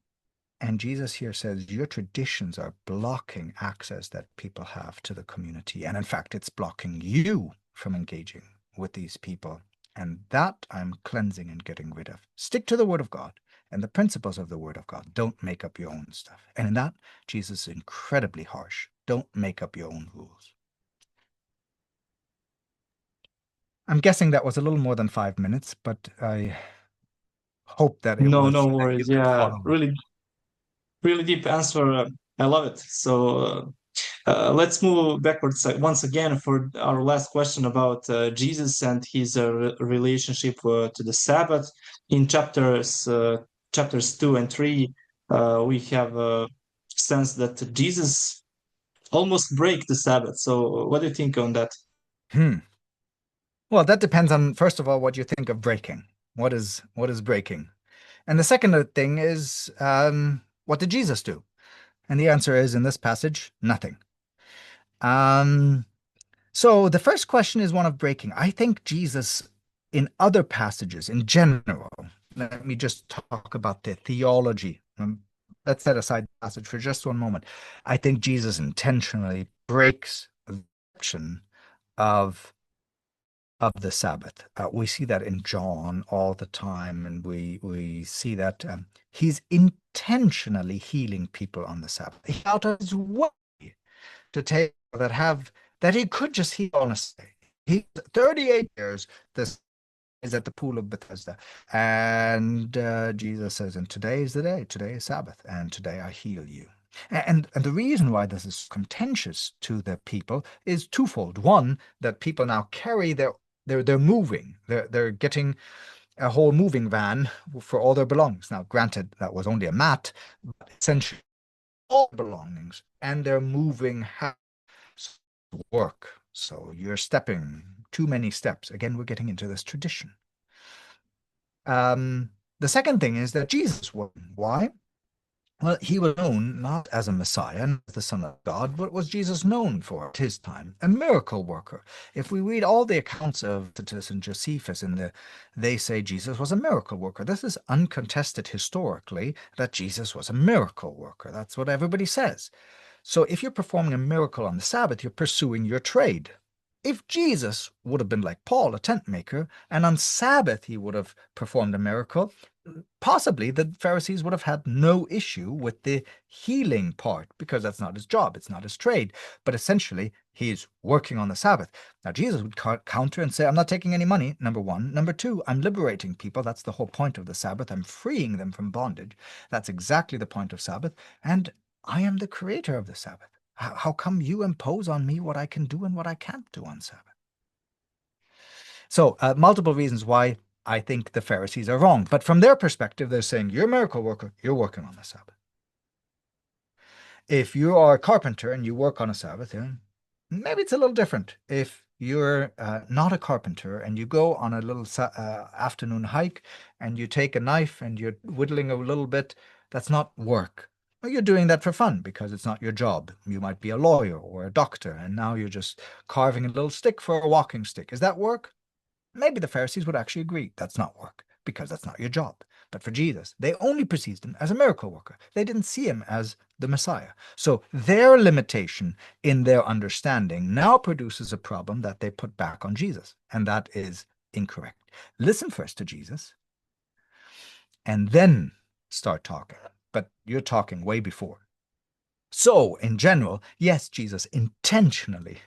And Jesus here says, your traditions are blocking access that people have to the community. And in fact, it's blocking you from engaging with these people. And that I'm cleansing and getting rid of. Stick to the Word of God and the principles of the Word of God. Don't make up your own stuff. And in that, Jesus is incredibly harsh. Don't make up your own rules. I'm guessing that was a little more than 5 minutes, but I hope that it was. No That you worries. could Yeah, follow. really deep answer. I love it. So let's move backwards once again for our last question about Jesus and his relationship to the Sabbath. In chapters 2 and 3, we have a sense that Jesus almost break the Sabbath. So what do you think on that? Well, that depends on, first of all, what you think of breaking. What is breaking? And the second thing is, what did Jesus do? And the answer is, in this passage, nothing. So the first question is one of breaking. I think Jesus, in other passages in general, let me just talk about the theology. Let's set aside the passage for just one moment. I think Jesus intentionally breaks the direction of the Sabbath. We see that in John all the time, and we see that he's intentionally healing people on the Sabbath. He's out of his way to take that he could just heal on a Sunday. He 38 years. This is at the pool of Bethesda, and Jesus says, "And today is the day. Today is Sabbath, and today I heal you." And the reason why this is contentious to the people is twofold. One, that people now carry they're moving. They're getting a whole moving van for all their belongings. Now, granted, that was only a mat, but essentially all belongings, and they're moving work. So you're stepping too many steps. Again, we're getting into this tradition. The second thing is that Jesus won. Why? Well, he was known not as a Messiah, not as the Son of God. What was Jesus known for at his time? A miracle worker. If we read all the accounts of Titus and Josephus, they say Jesus was a miracle worker. This is uncontested historically, that Jesus was a miracle worker. That's what everybody says. So if you're performing a miracle on the Sabbath, you're pursuing your trade. If Jesus would have been like Paul, a tent maker, and on Sabbath he would have performed a miracle, possibly the Pharisees would have had no issue with the healing part, because that's not his job, it's not his trade. But essentially, he's working on the Sabbath. Now, Jesus would counter and say, I'm not taking any money, number one. Number two, I'm liberating people. That's the whole point of the Sabbath. I'm freeing them from bondage. That's exactly the point of Sabbath. And I am the creator of the Sabbath. How come you impose on me what I can do and what I can't do on Sabbath? So multiple reasons why I think the Pharisees are wrong. But from their perspective, they're saying, you're a miracle worker, you're working on the Sabbath. If you are a carpenter and you work on a Sabbath, maybe it's a little different. If you're not a carpenter and you go on a little afternoon hike and you take a knife and you're whittling a little bit, that's not work. Well, you're doing that for fun because it's not your job. You might be a lawyer or a doctor, and now you're just carving a little stick for a walking stick. Is that work? Maybe the Pharisees would actually agree that's not work because that's not your job. But for Jesus, they only perceived him as a miracle worker. They didn't see him as the Messiah. So their limitation in their understanding now produces a problem that they put back on Jesus, and that is incorrect. Listen first to Jesus and then start talking. But you're talking way before. So, in general, yes, Jesus intentionally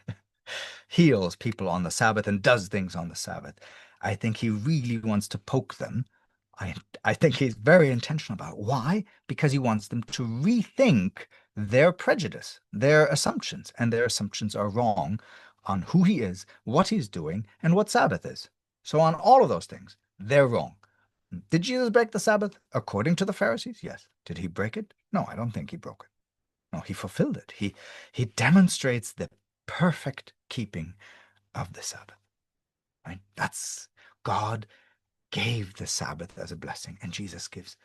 heals people on the Sabbath and does things on the Sabbath. I think he really wants to poke them. I think he's very intentional about it. Why? Because he wants them to rethink their prejudice, their assumptions, and their assumptions are wrong on who he is, what he's doing, and what Sabbath is. So on all of those things, they're wrong. Did Jesus break the Sabbath according to the Pharisees? Yes. Did he break it? No, I don't think he broke it. No, he fulfilled it. He demonstrates the perfect keeping of the Sabbath. Right? That's God gave the Sabbath as a blessing, and Jesus gives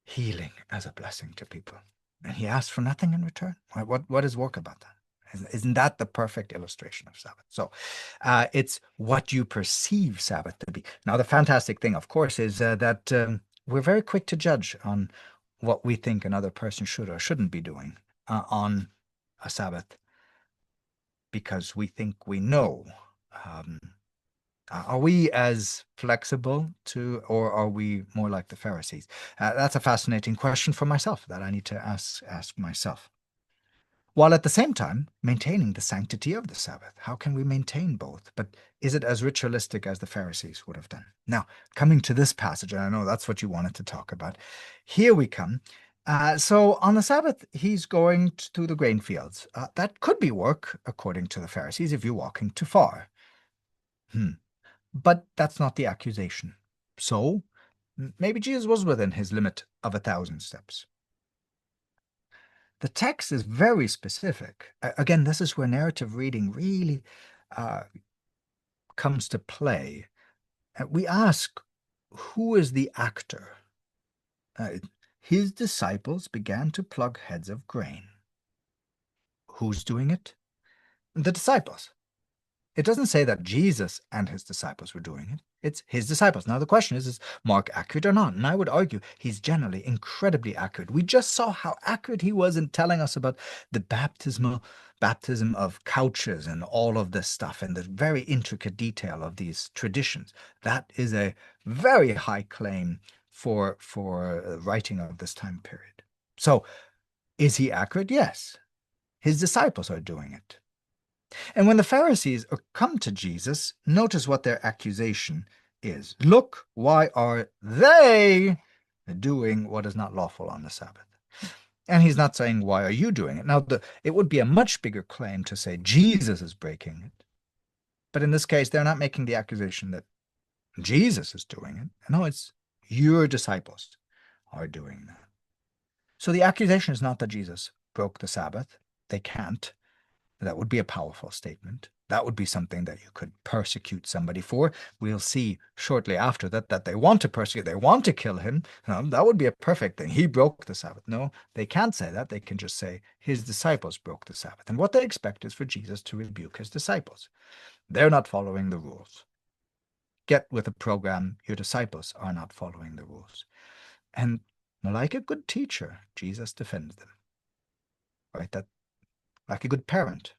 healing as a blessing to people. And he asks for nothing in return. What is work about that? Isn't that the perfect illustration of Sabbath? So it's what you perceive Sabbath to be. Now, the fantastic thing, of course, is that we're very quick to judge on what we think another person should or shouldn't be doing on a Sabbath because we think we know. Are we as flexible or are we more like the Pharisees? That's a fascinating question for myself that I need to ask myself. While at the same time maintaining the sanctity of the Sabbath. How can we maintain both? But is it as ritualistic as the Pharisees would have done? Now, coming to this passage, and I know that's what you wanted to talk about. Here we come. So on the Sabbath, he's going to the grain fields. That could be work, according to the Pharisees, if you're walking too far. But that's not the accusation. So maybe Jesus was within his limit of 1,000 steps. The text is very specific. Again, this is where narrative reading really comes to play. We ask, who is the actor? His disciples began to plug heads of grain. Who's doing it? The disciples. It doesn't say that Jesus and his disciples were doing it. It's his disciples. Now, the question is Mark accurate or not? And I would argue he's generally incredibly accurate. We just saw how accurate he was in telling us about the baptism of couches and all of this stuff and the very intricate detail of these traditions. That is a very high claim for writing of this time period. So, is he accurate? Yes. His disciples are doing it. And when the Pharisees come to Jesus, notice what their accusation is. Look, why are they doing what is not lawful on the Sabbath? And he's not saying, why are you doing it? Now, it would be a much bigger claim to say Jesus is breaking it. But in this case, they're not making the accusation that Jesus is doing it. No, it's your disciples are doing that. So the accusation is not that Jesus broke the Sabbath. They can't. That would be a powerful statement. That would be something that you could persecute somebody for. We'll see shortly after that they want to persecute, they want to kill him. That would be a perfect thing. He broke the Sabbath. No, they can't say that. They can just say his disciples broke the Sabbath. And what they expect is for Jesus to rebuke his disciples. They're not following the rules. Get with the program. Your disciples are not following the rules. And like a good teacher, Jesus defends them. Right? That like a good parent,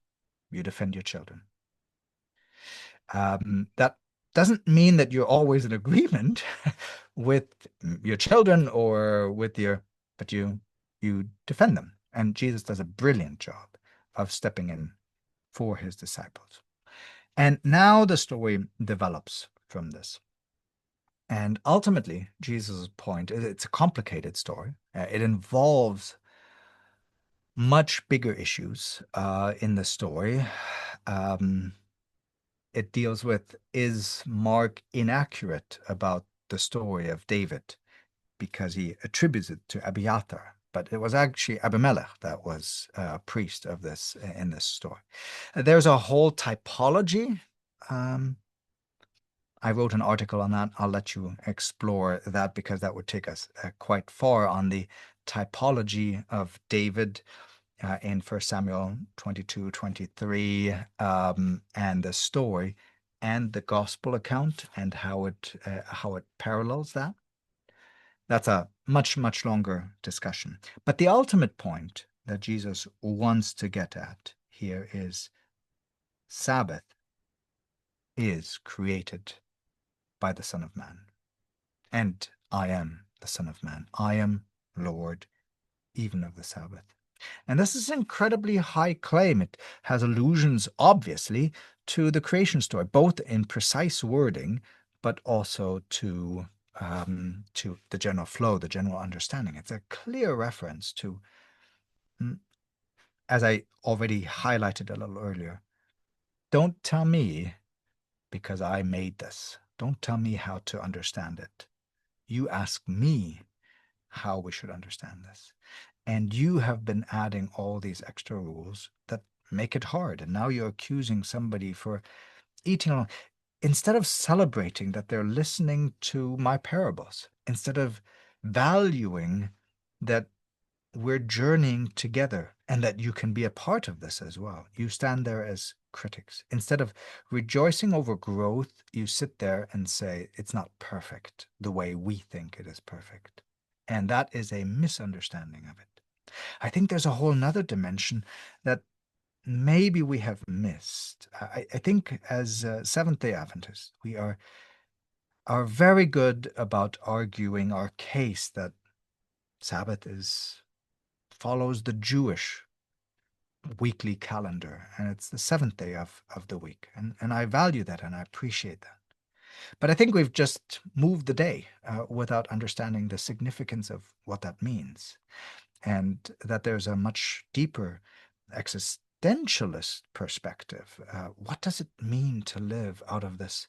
you defend your children. That doesn't mean that you're always in agreement with your children or but you defend them. And Jesus does a brilliant job of stepping in for his disciples. And now the story develops from this. And ultimately, Jesus' point is it's a complicated story. It involves much bigger issues in the story. It deals with, is Mark inaccurate about the story of David because he attributes it to Abiathar, but it was actually Abimelech that was a priest of this in this story. There's a whole typology. I wrote an article on that. I'll let you explore that because that would take us quite far on the typology of David in 1 Samuel 22, 23, and the story and the gospel account and how it parallels that. That's a much, much longer discussion. But the ultimate point that Jesus wants to get at here is Sabbath is created by the Son of Man. And I am the Son of Man. I am Lord even of the Sabbath. And this is an incredibly high claim. It has allusions, obviously, to the creation story, both in precise wording, but also to the general flow, the general understanding. It's a clear reference to, as I already highlighted a little earlier, don't tell me because I made this. Don't tell me how to understand it. You ask me how we should understand this. And you have been adding all these extra rules that make it hard. And now you're accusing somebody for eating along. Instead of celebrating that they're listening to my parables, instead of valuing that we're journeying together and that you can be a part of this as well, you stand there as critics. Instead of rejoicing over growth, you sit there and say, it's not perfect the way we think it is perfect. And that is a misunderstanding of it. I think there's a whole nother dimension that maybe we have missed. I think as Seventh-day Adventists, we are very good about arguing our case that Sabbath follows the Jewish weekly calendar, and it's the seventh day of the week. And I value that and I appreciate that. But I think we've just moved the day without understanding the significance of what that means, and that there's a much deeper existentialist perspective. What does it mean to live out of this?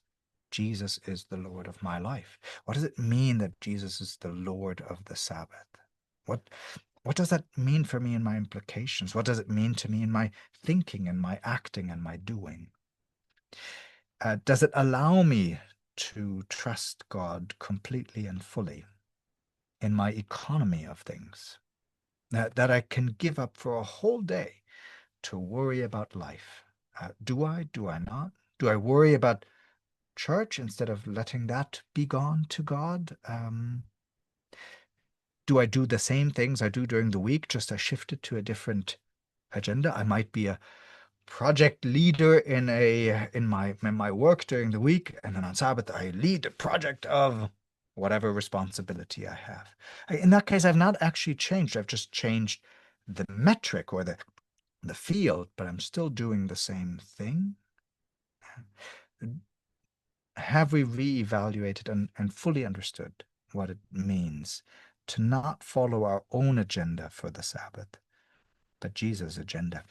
Jesus is the Lord of my life. What does it mean that Jesus is the Lord of the Sabbath? What does that mean for me in my implications? What does it mean to me in my thinking and my acting and my doing? Does it allow me to trust God completely and fully in my economy of things? That I can give up for a whole day to worry about life? Do I? Do I not? Do I worry about church instead of letting that be gone to God? Do I do the same things I do during the week, just I shift it to a different agenda? I might be a project leader in my work during the week, and then on Sabbath I lead the project of whatever responsibility I have. In that case, I've not actually changed. I've just changed the metric or the field, but I'm still doing the same thing. Have we reevaluated and fully understood what it means to not follow our own agenda for the Sabbath, but Jesus' agenda?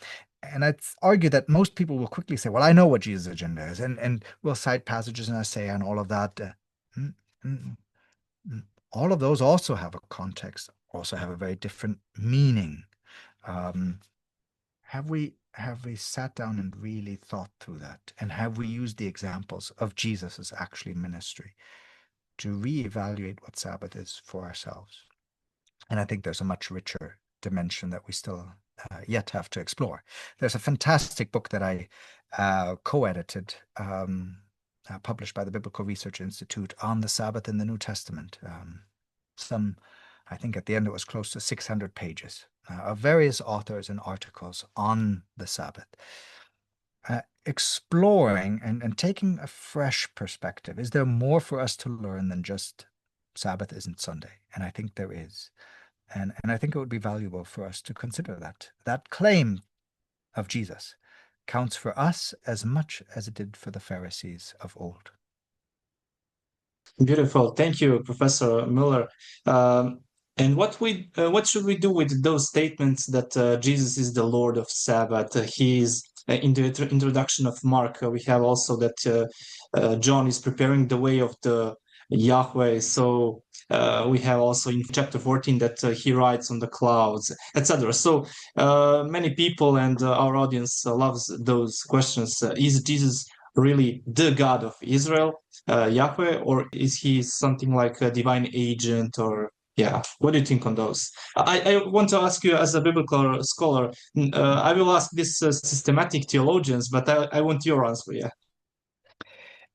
And I'd argue that most people will quickly say, well, I know what Jesus' agenda is, and we'll cite passages in Isaiah and all of that. All of those also have a context, also have a very different meaning. Have we sat down and really thought through that? And have we used the examples of Jesus's actually ministry to reevaluate what Sabbath is for ourselves? And I think there's a much richer dimension that we still yet have to explore. There's a fantastic book that I co-edited, published by the Biblical Research Institute, on the Sabbath in the New Testament. I think at the end it was close to 600 pages of various authors and articles on the Sabbath, exploring and taking a fresh perspective. Is there more for us to learn than just Sabbath isn't Sunday? And I think there is. And I think it would be valuable for us to consider that claim of Jesus counts for us as much as it did for the Pharisees of old. Beautiful. Thank you, Professor Mueller. And what should we do with those statements that Jesus is the Lord of Sabbath? He's in the introduction of Mark. We have also that John is preparing the way of the Yahweh. So we have also in chapter 14 that he rides on the clouds, etc. So many people and our audience loves those questions. Is Jesus really the God of Israel, Yahweh, or is he something like a divine agent? Or yeah, what do you think on those? I want to ask you as a biblical scholar. I will ask this systematic theologians, but I want your answer. Yeah.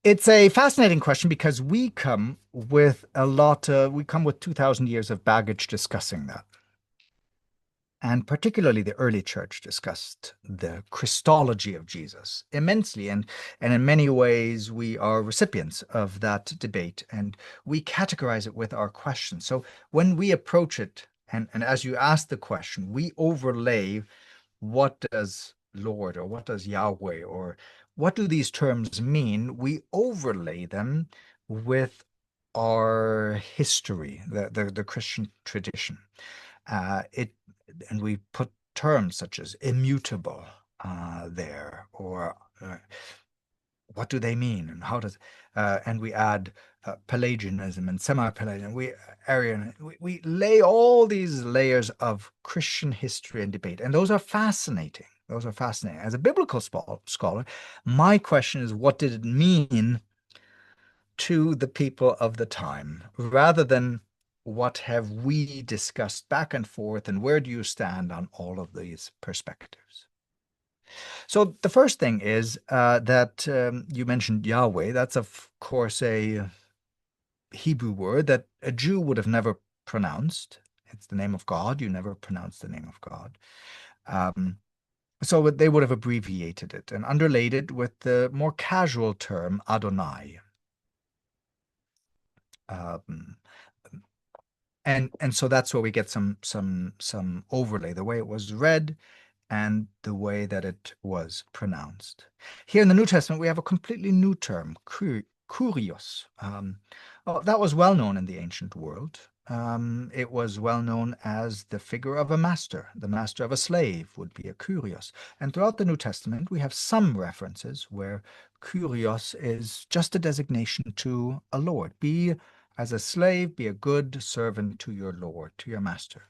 It's a fascinating question because we come with we come with 2,000 years of baggage discussing that. And particularly the early church discussed the Christology of Jesus immensely. And in many ways, we are recipients of that debate, and we categorize it with our questions. So when we approach it, and as you ask the question, we overlay what does Lord or what does Yahweh or what do these terms mean? We overlay them with our history, the Christian tradition. And we put terms such as immutable there, or what do they mean, and how does, and we add Pelagianism and semi-Pelagianism, Arian, we lay all these layers of Christian history and debate, and those are fascinating. Those are fascinating. As a biblical scholar, my question is, what did it mean to the people of the time, rather than what have we discussed back and forth, and where do you stand on all of these perspectives? So the first thing is that you mentioned Yahweh. That's, of course, a Hebrew word that a Jew would have never pronounced. It's the name of God. You never pronounce the name of God. So they would have abbreviated it and underlaid it with the more casual term Adonai. And so that's where we get some overlay, the way it was read and the way that it was pronounced. Here in the New Testament, we have a completely new term, kurios. That was well known in the ancient world. It was well known as the figure of a master. The master of a slave would be a kurios. And throughout the New Testament, we have some references where kurios is just a designation to a lord. Be as a slave, be a good servant to your lord, to your master.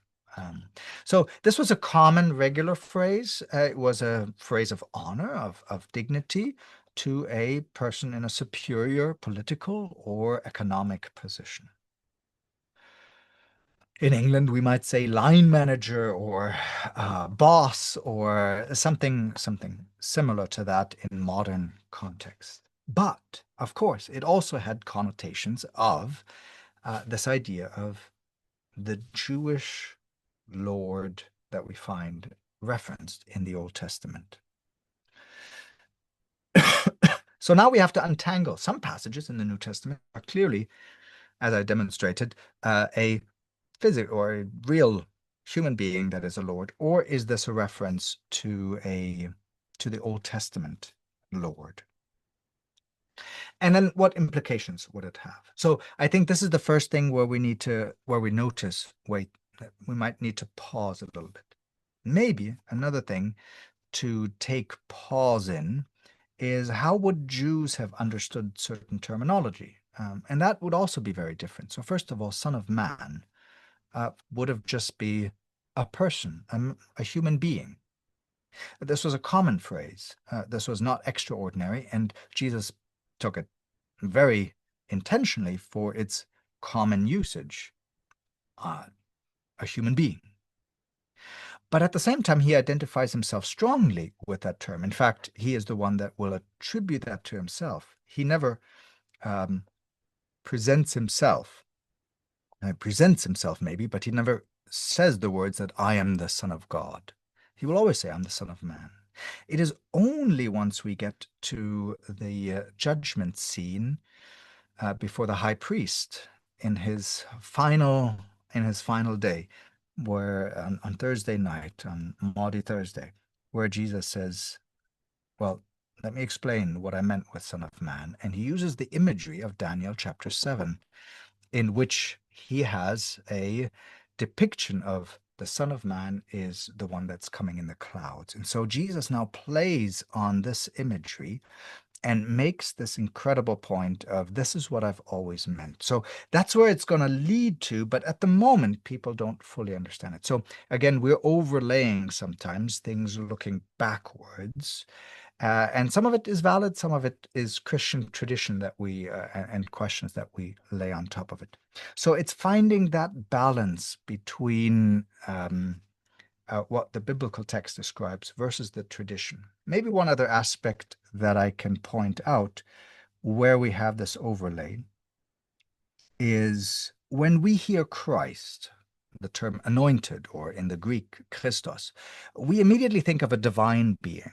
So this was a common, regular phrase. It was a phrase of honor, of dignity to a person in a superior political or economic position. In England, we might say line manager or boss or something similar to that in modern context. But, of course, it also had connotations of this idea of the Jewish Lord that we find referenced in the Old Testament. So now we have to untangle. Some passages in the New Testament are clearly, as I demonstrated, a physical or a real human being that is a Lord, or is this a reference to the Old Testament Lord? And then what implications would it have? So I think this is the first thing where we notice, wait, we might need to pause a little bit. Maybe another thing to take pause in is how would Jews have understood certain terminology? And that would also be very different. So first of all, Son of Man would have just be a person, a human being. This was a common phrase. This was not extraordinary, and Jesus took it very intentionally for its common usage. A human being. But at the same time, he identifies himself strongly with that term. In fact, he is the one that will attribute that to himself. He never presents himself maybe, but he never says the words that I am the Son of God. He will always say, I'm the Son of Man. It is only once we get to the judgment scene before the high priest in his final day, where on Thursday night, on Maundy Thursday, where Jesus says, well, let me explain what I meant with Son of Man. And he uses the imagery of Daniel chapter 7, in which he has a depiction of the Son of Man is the one that's coming in the clouds. And so Jesus now plays on this imagery and makes this incredible point of, this is what I've always meant. So that's where it's going to lead to, but at the moment, people don't fully understand it. So again, we're overlaying sometimes things looking backwards. And some of it is valid, some of it is Christian tradition that we and questions that we lay on top of it. So it's finding that balance between what the biblical text describes versus the tradition. Maybe one other aspect that I can point out where we have this overlay is when we hear Christ, the term anointed, or in the Greek, Christos, we immediately think of a divine being.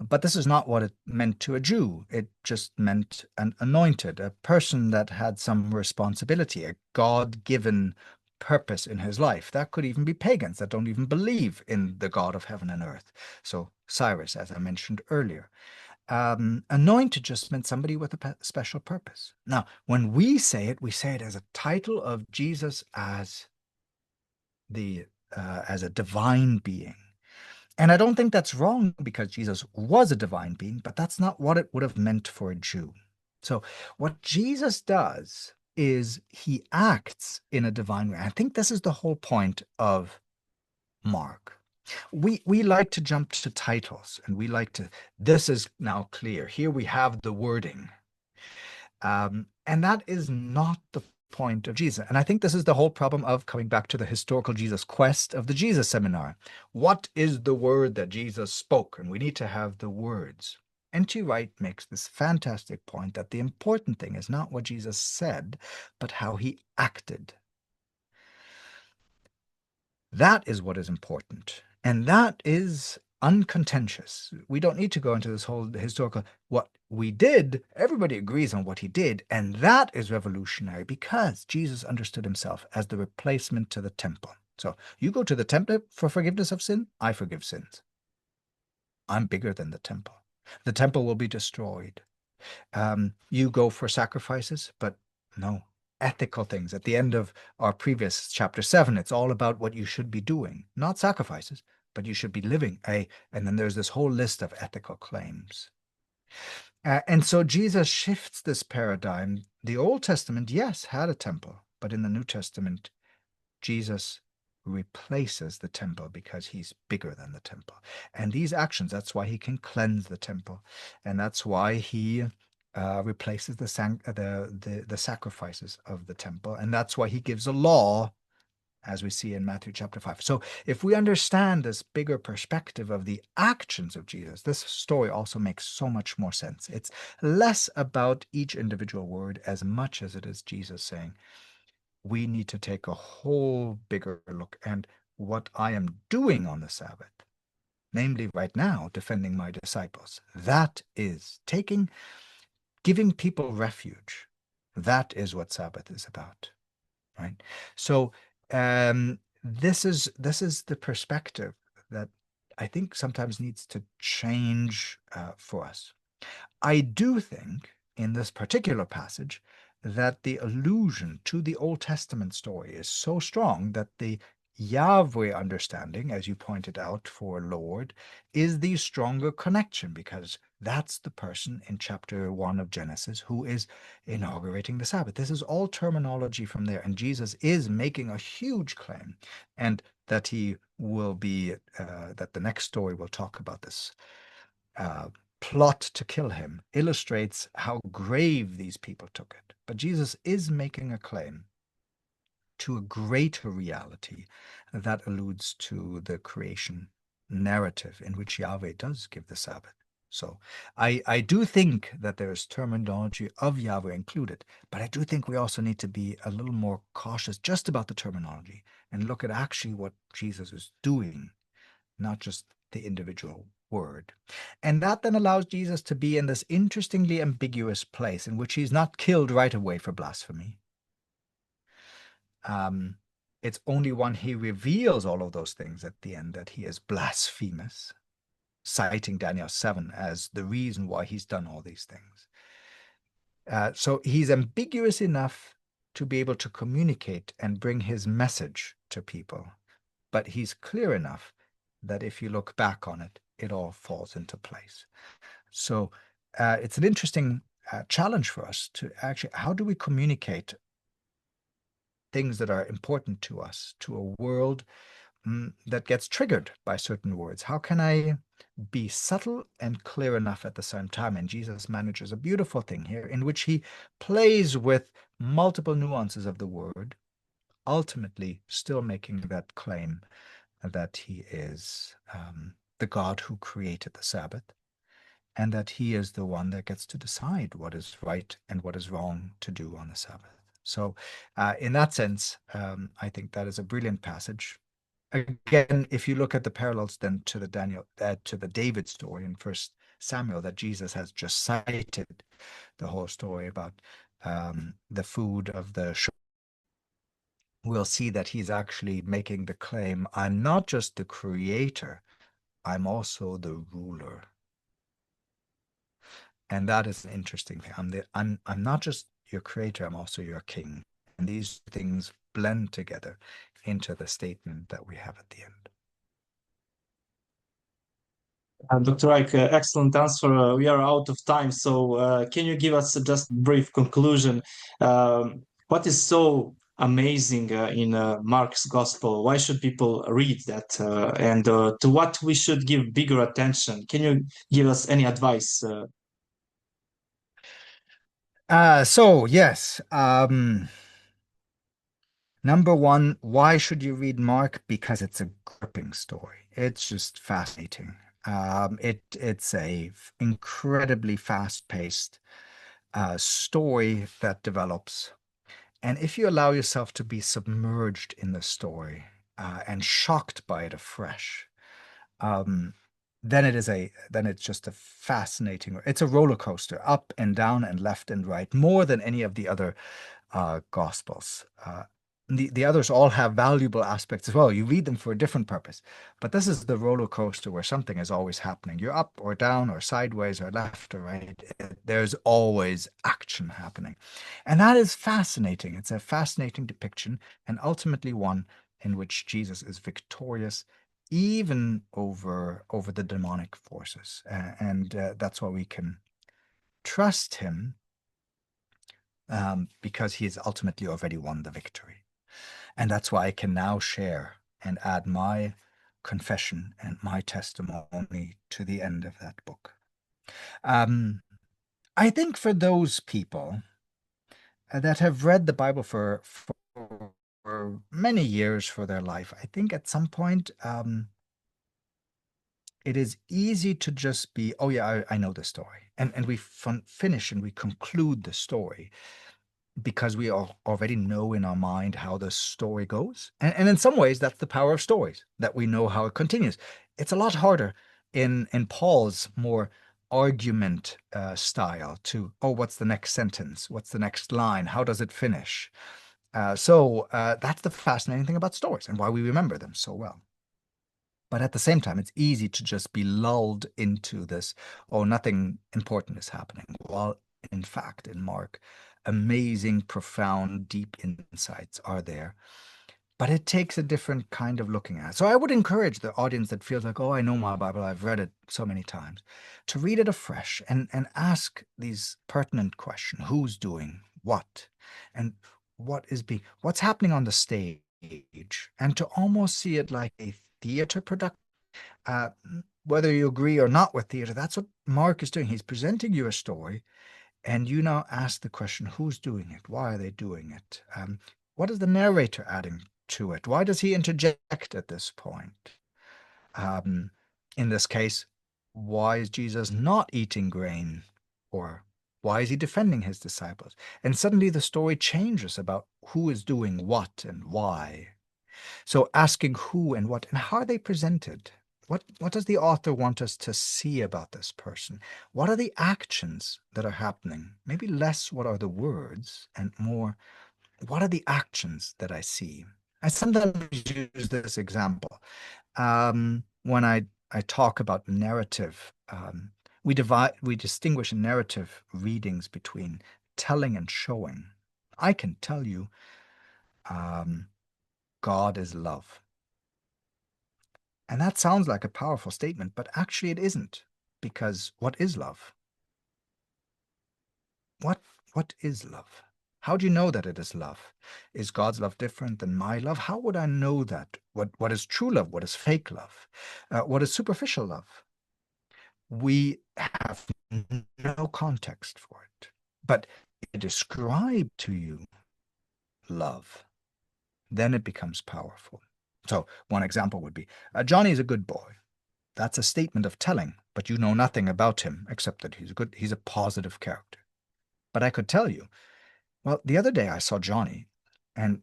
But this is not what it meant to a Jew. It just meant an anointed, a person that had some responsibility, a God-given purpose in his life. That could even be pagans that don't even believe in the God of heaven and earth. So Cyrus, as I mentioned earlier. Anointed just meant somebody with a special purpose. Now, when we say it as a title of Jesus as a divine being. And I don't think that's wrong because Jesus was a divine being, but that's not what it would have meant for a Jew. So what Jesus does is he acts in a divine way. I think this is the whole point of Mark. We like to jump to titles, and we like to, this is now clear. Here we have the wording. And that is not the point of Jesus. And I think this is the whole problem of coming back to the historical Jesus quest of the Jesus seminar. What is the word that Jesus spoke? And we need to have the words. N.T. Wright makes this fantastic point that the important thing is not what Jesus said, but how he acted. That is what is important. And that is uncontentious. We don't need to go into this whole historical, what we did, everybody agrees on what he did, and that is revolutionary because Jesus understood himself as the replacement to the temple. So you go to the temple for forgiveness of sin, I forgive sins. I'm bigger than the temple. The temple will be destroyed. You go for sacrifices, but no, ethical things. At the end of our previous chapter 7, it's all about what you should be doing, not sacrifices, but you should be living and then there's this whole list of ethical claims. And so Jesus shifts this paradigm. The Old Testament, yes, had a temple, but in the New Testament, Jesus replaces the temple because he's bigger than the temple. And these actions, that's why he can cleanse the temple. And that's why he replaces the sacrifices of the temple. And that's why he gives a law, as we see in Matthew chapter 5. So if we understand this bigger perspective of the actions of Jesus, this story also makes so much more sense. It's less about each individual word as much as it is Jesus saying, we need to take a whole bigger look. And what I am doing on the Sabbath, namely right now, defending my disciples, that is giving people refuge. That is what Sabbath is about, right? So this is the perspective that I think sometimes needs to change for us. I do think in this particular passage that the allusion to the Old Testament story is so strong that the Yahweh understanding, as you pointed out for Lord, is the stronger connection because that's the person in chapter 1 of Genesis who is inaugurating the Sabbath. This is all terminology from there, and Jesus is making a huge claim, and that he will be, that the next story will talk about this plot to kill him illustrates how grave these people took it. But Jesus is making a claim to a greater reality that alludes to the creation narrative in which Yahweh does give the Sabbath. So I do think that there's terminology of Yahweh included, but I do think we also need to be a little more cautious just about the terminology and look at actually what Jesus is doing, not just the individual word. And that then allows Jesus to be in this interestingly ambiguous place in which he's not killed right away for blasphemy. It's only when he reveals all of those things at the end that he is blasphemous, citing Daniel 7 as the reason why he's done all these things. So he's ambiguous enough to be able to communicate and bring his message to people, but he's clear enough that if you look back on it, it all falls into place. So it's an interesting challenge for us to actually, how do we communicate things that are important to us to a world that gets triggered by certain words? How can I be subtle and clear enough at the same time? And Jesus manages a beautiful thing here in which he plays with multiple nuances of the word, ultimately still making that claim that he is the God who created the Sabbath, and that he is the one that gets to decide what is right and what is wrong to do on the Sabbath. So in that sense, I think that is a brilliant passage. Again, if you look at the parallels then to the David story in First Samuel that Jesus has just cited, the whole story about the food of the shepherd, we'll see that he's actually making the claim, I'm not just the creator, I'm also the ruler. And that is an interesting thing. I'm not just your creator, I'm also your king. And these things blend together into the statement that we have at the end. Dr. Eike, excellent answer. We are out of time, so can you give us just a brief conclusion? What is so amazing in Mark's Gospel? Why should people read that? And to what we should give bigger attention? Can you give us any advice? So yes, number one, why should you read Mark? Because it's a gripping story. It's just fascinating. It's a incredibly fast-paced story that develops. And if you allow yourself to be submerged in the story and shocked by it afresh, then it's just a fascinating. It's a roller coaster, up and down and left and right, more than any of the other Gospels. The others all have valuable aspects as well. You read them for a different purpose, but this is the roller coaster where something is always happening. You're up or down or sideways or left or right. There's always action happening, and that is fascinating. It's a fascinating depiction, and ultimately one in which Jesus is victorious even over the demonic forces, and that's why we can trust him, because he has ultimately already won the victory. And that's why I can now share and add my confession and my testimony to the end of that book. I think for those people that have read the Bible for many years for their life, I think at some point it is easy to just be, oh yeah, I know the story. And we finish and we conclude the story because we already know in our mind how the story goes. And in some ways, that's the power of stories, that we know how it continues. It's a lot harder in Paul's more argument style to, oh, what's the next sentence? What's the next line? How does it finish? So that's the fascinating thing about stories and why we remember them so well. But at the same time, it's easy to just be lulled into this, oh, nothing important is happening. While in fact, in Mark, amazing, profound, deep insights are there. But it takes a different kind of looking at it. So I would encourage the audience that feels like, oh, I know my Bible, I've read it so many times, to read it afresh and ask these pertinent questions. Who's doing what? And what's happening on the stage? And to almost see it like a theater production. Whether you agree or not with theater, that's what Mark is doing. He's presenting you a story, and you now ask the question, who's doing it? Why are they doing it? What is the narrator adding to it? Why does he interject at this point? In this case, why is Jesus not eating grain? Or why is he defending his disciples? And suddenly the story changes about who is doing what and why. So asking who and what and how are they presented? What does the author want us to see about this person? What are the actions that are happening? Maybe less what are the words and more what are the actions that I see? I sometimes use this example when I talk about narrative. We distinguish in narrative readings between telling and showing. I can tell you God is love. And that sounds like a powerful statement, but actually it isn't, because what is love? what is love? How do you know that it is love? Is God's love different than my love? How would I know that? What is true love? What is fake love? What is superficial love? We have no context for it. But if I describe to you love, then it becomes powerful. So one example would be, Johnny is a good boy. That's a statement of telling, but you know nothing about him except that he's a positive character. But I could tell you, well, the other day I saw Johnny, and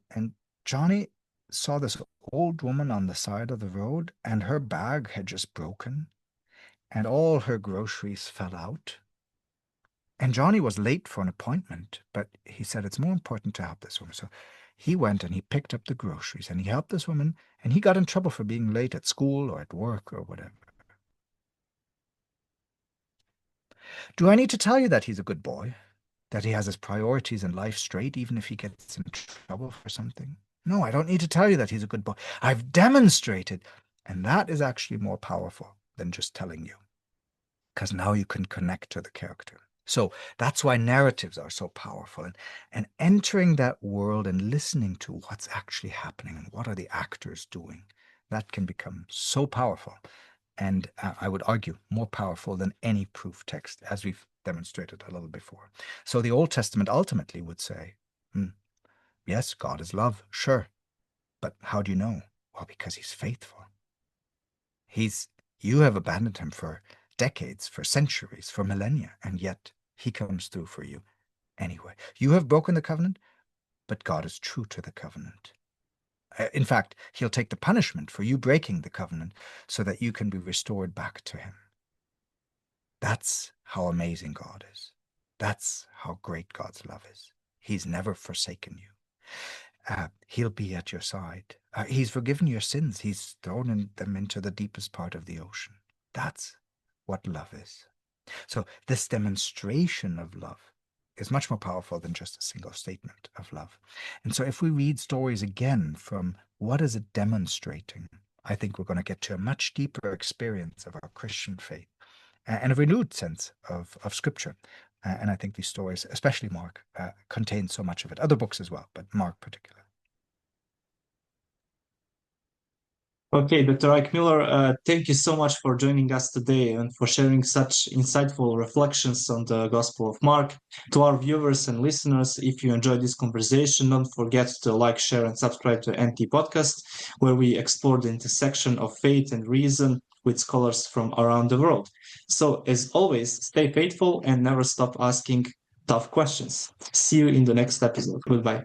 Johnny saw this old woman on the side of the road, and her bag had just broken, and all her groceries fell out. And Johnny was late for an appointment, but he said it's more important to help this woman. So he went and he picked up the groceries and he helped this woman, and he got in trouble for being late at school or at work or whatever. Do I need to tell you that he's a good boy? That he has his priorities in life straight, even if he gets in trouble for something? No, I don't need to tell you that he's a good boy. I've demonstrated. And that is actually more powerful than just telling you, because now you can connect to the character. So that's why narratives are so powerful. And entering that world and listening to what's actually happening and what are the actors doing, that can become so powerful. And I would argue more powerful than any proof text, as we've demonstrated a little before. So the Old Testament ultimately would say, yes, God is love, sure. But how do you know? Well, because he's faithful. You have abandoned him for decades, for centuries, for millennia, and yet he comes through for you anyway. You have broken the covenant, but God is true to the covenant. In fact, he'll take the punishment for you breaking the covenant so that you can be restored back to him. That's how amazing God is. That's how great God's love is. He's never forsaken you. He'll be at your side. He's forgiven your sins. He's thrown them into the deepest part of the ocean. That's what love is. So this demonstration of love is much more powerful than just a single statement of love. And so if we read stories again from what is it demonstrating, I think we're going to get to a much deeper experience of our Christian faith and a renewed sense of Scripture. And I think these stories, especially Mark, contain so much of it. Other books as well, but Mark particularly. Okay, Dr. Eike Mueller, thank you so much for joining us today and for sharing such insightful reflections on the Gospel of Mark. To our viewers and listeners, if you enjoyed this conversation, don't forget to like, share, and subscribe to NT Podcast, where we explore the intersection of faith and reason with scholars from around the world. So, as always, stay faithful and never stop asking tough questions. See you in the next episode. Goodbye.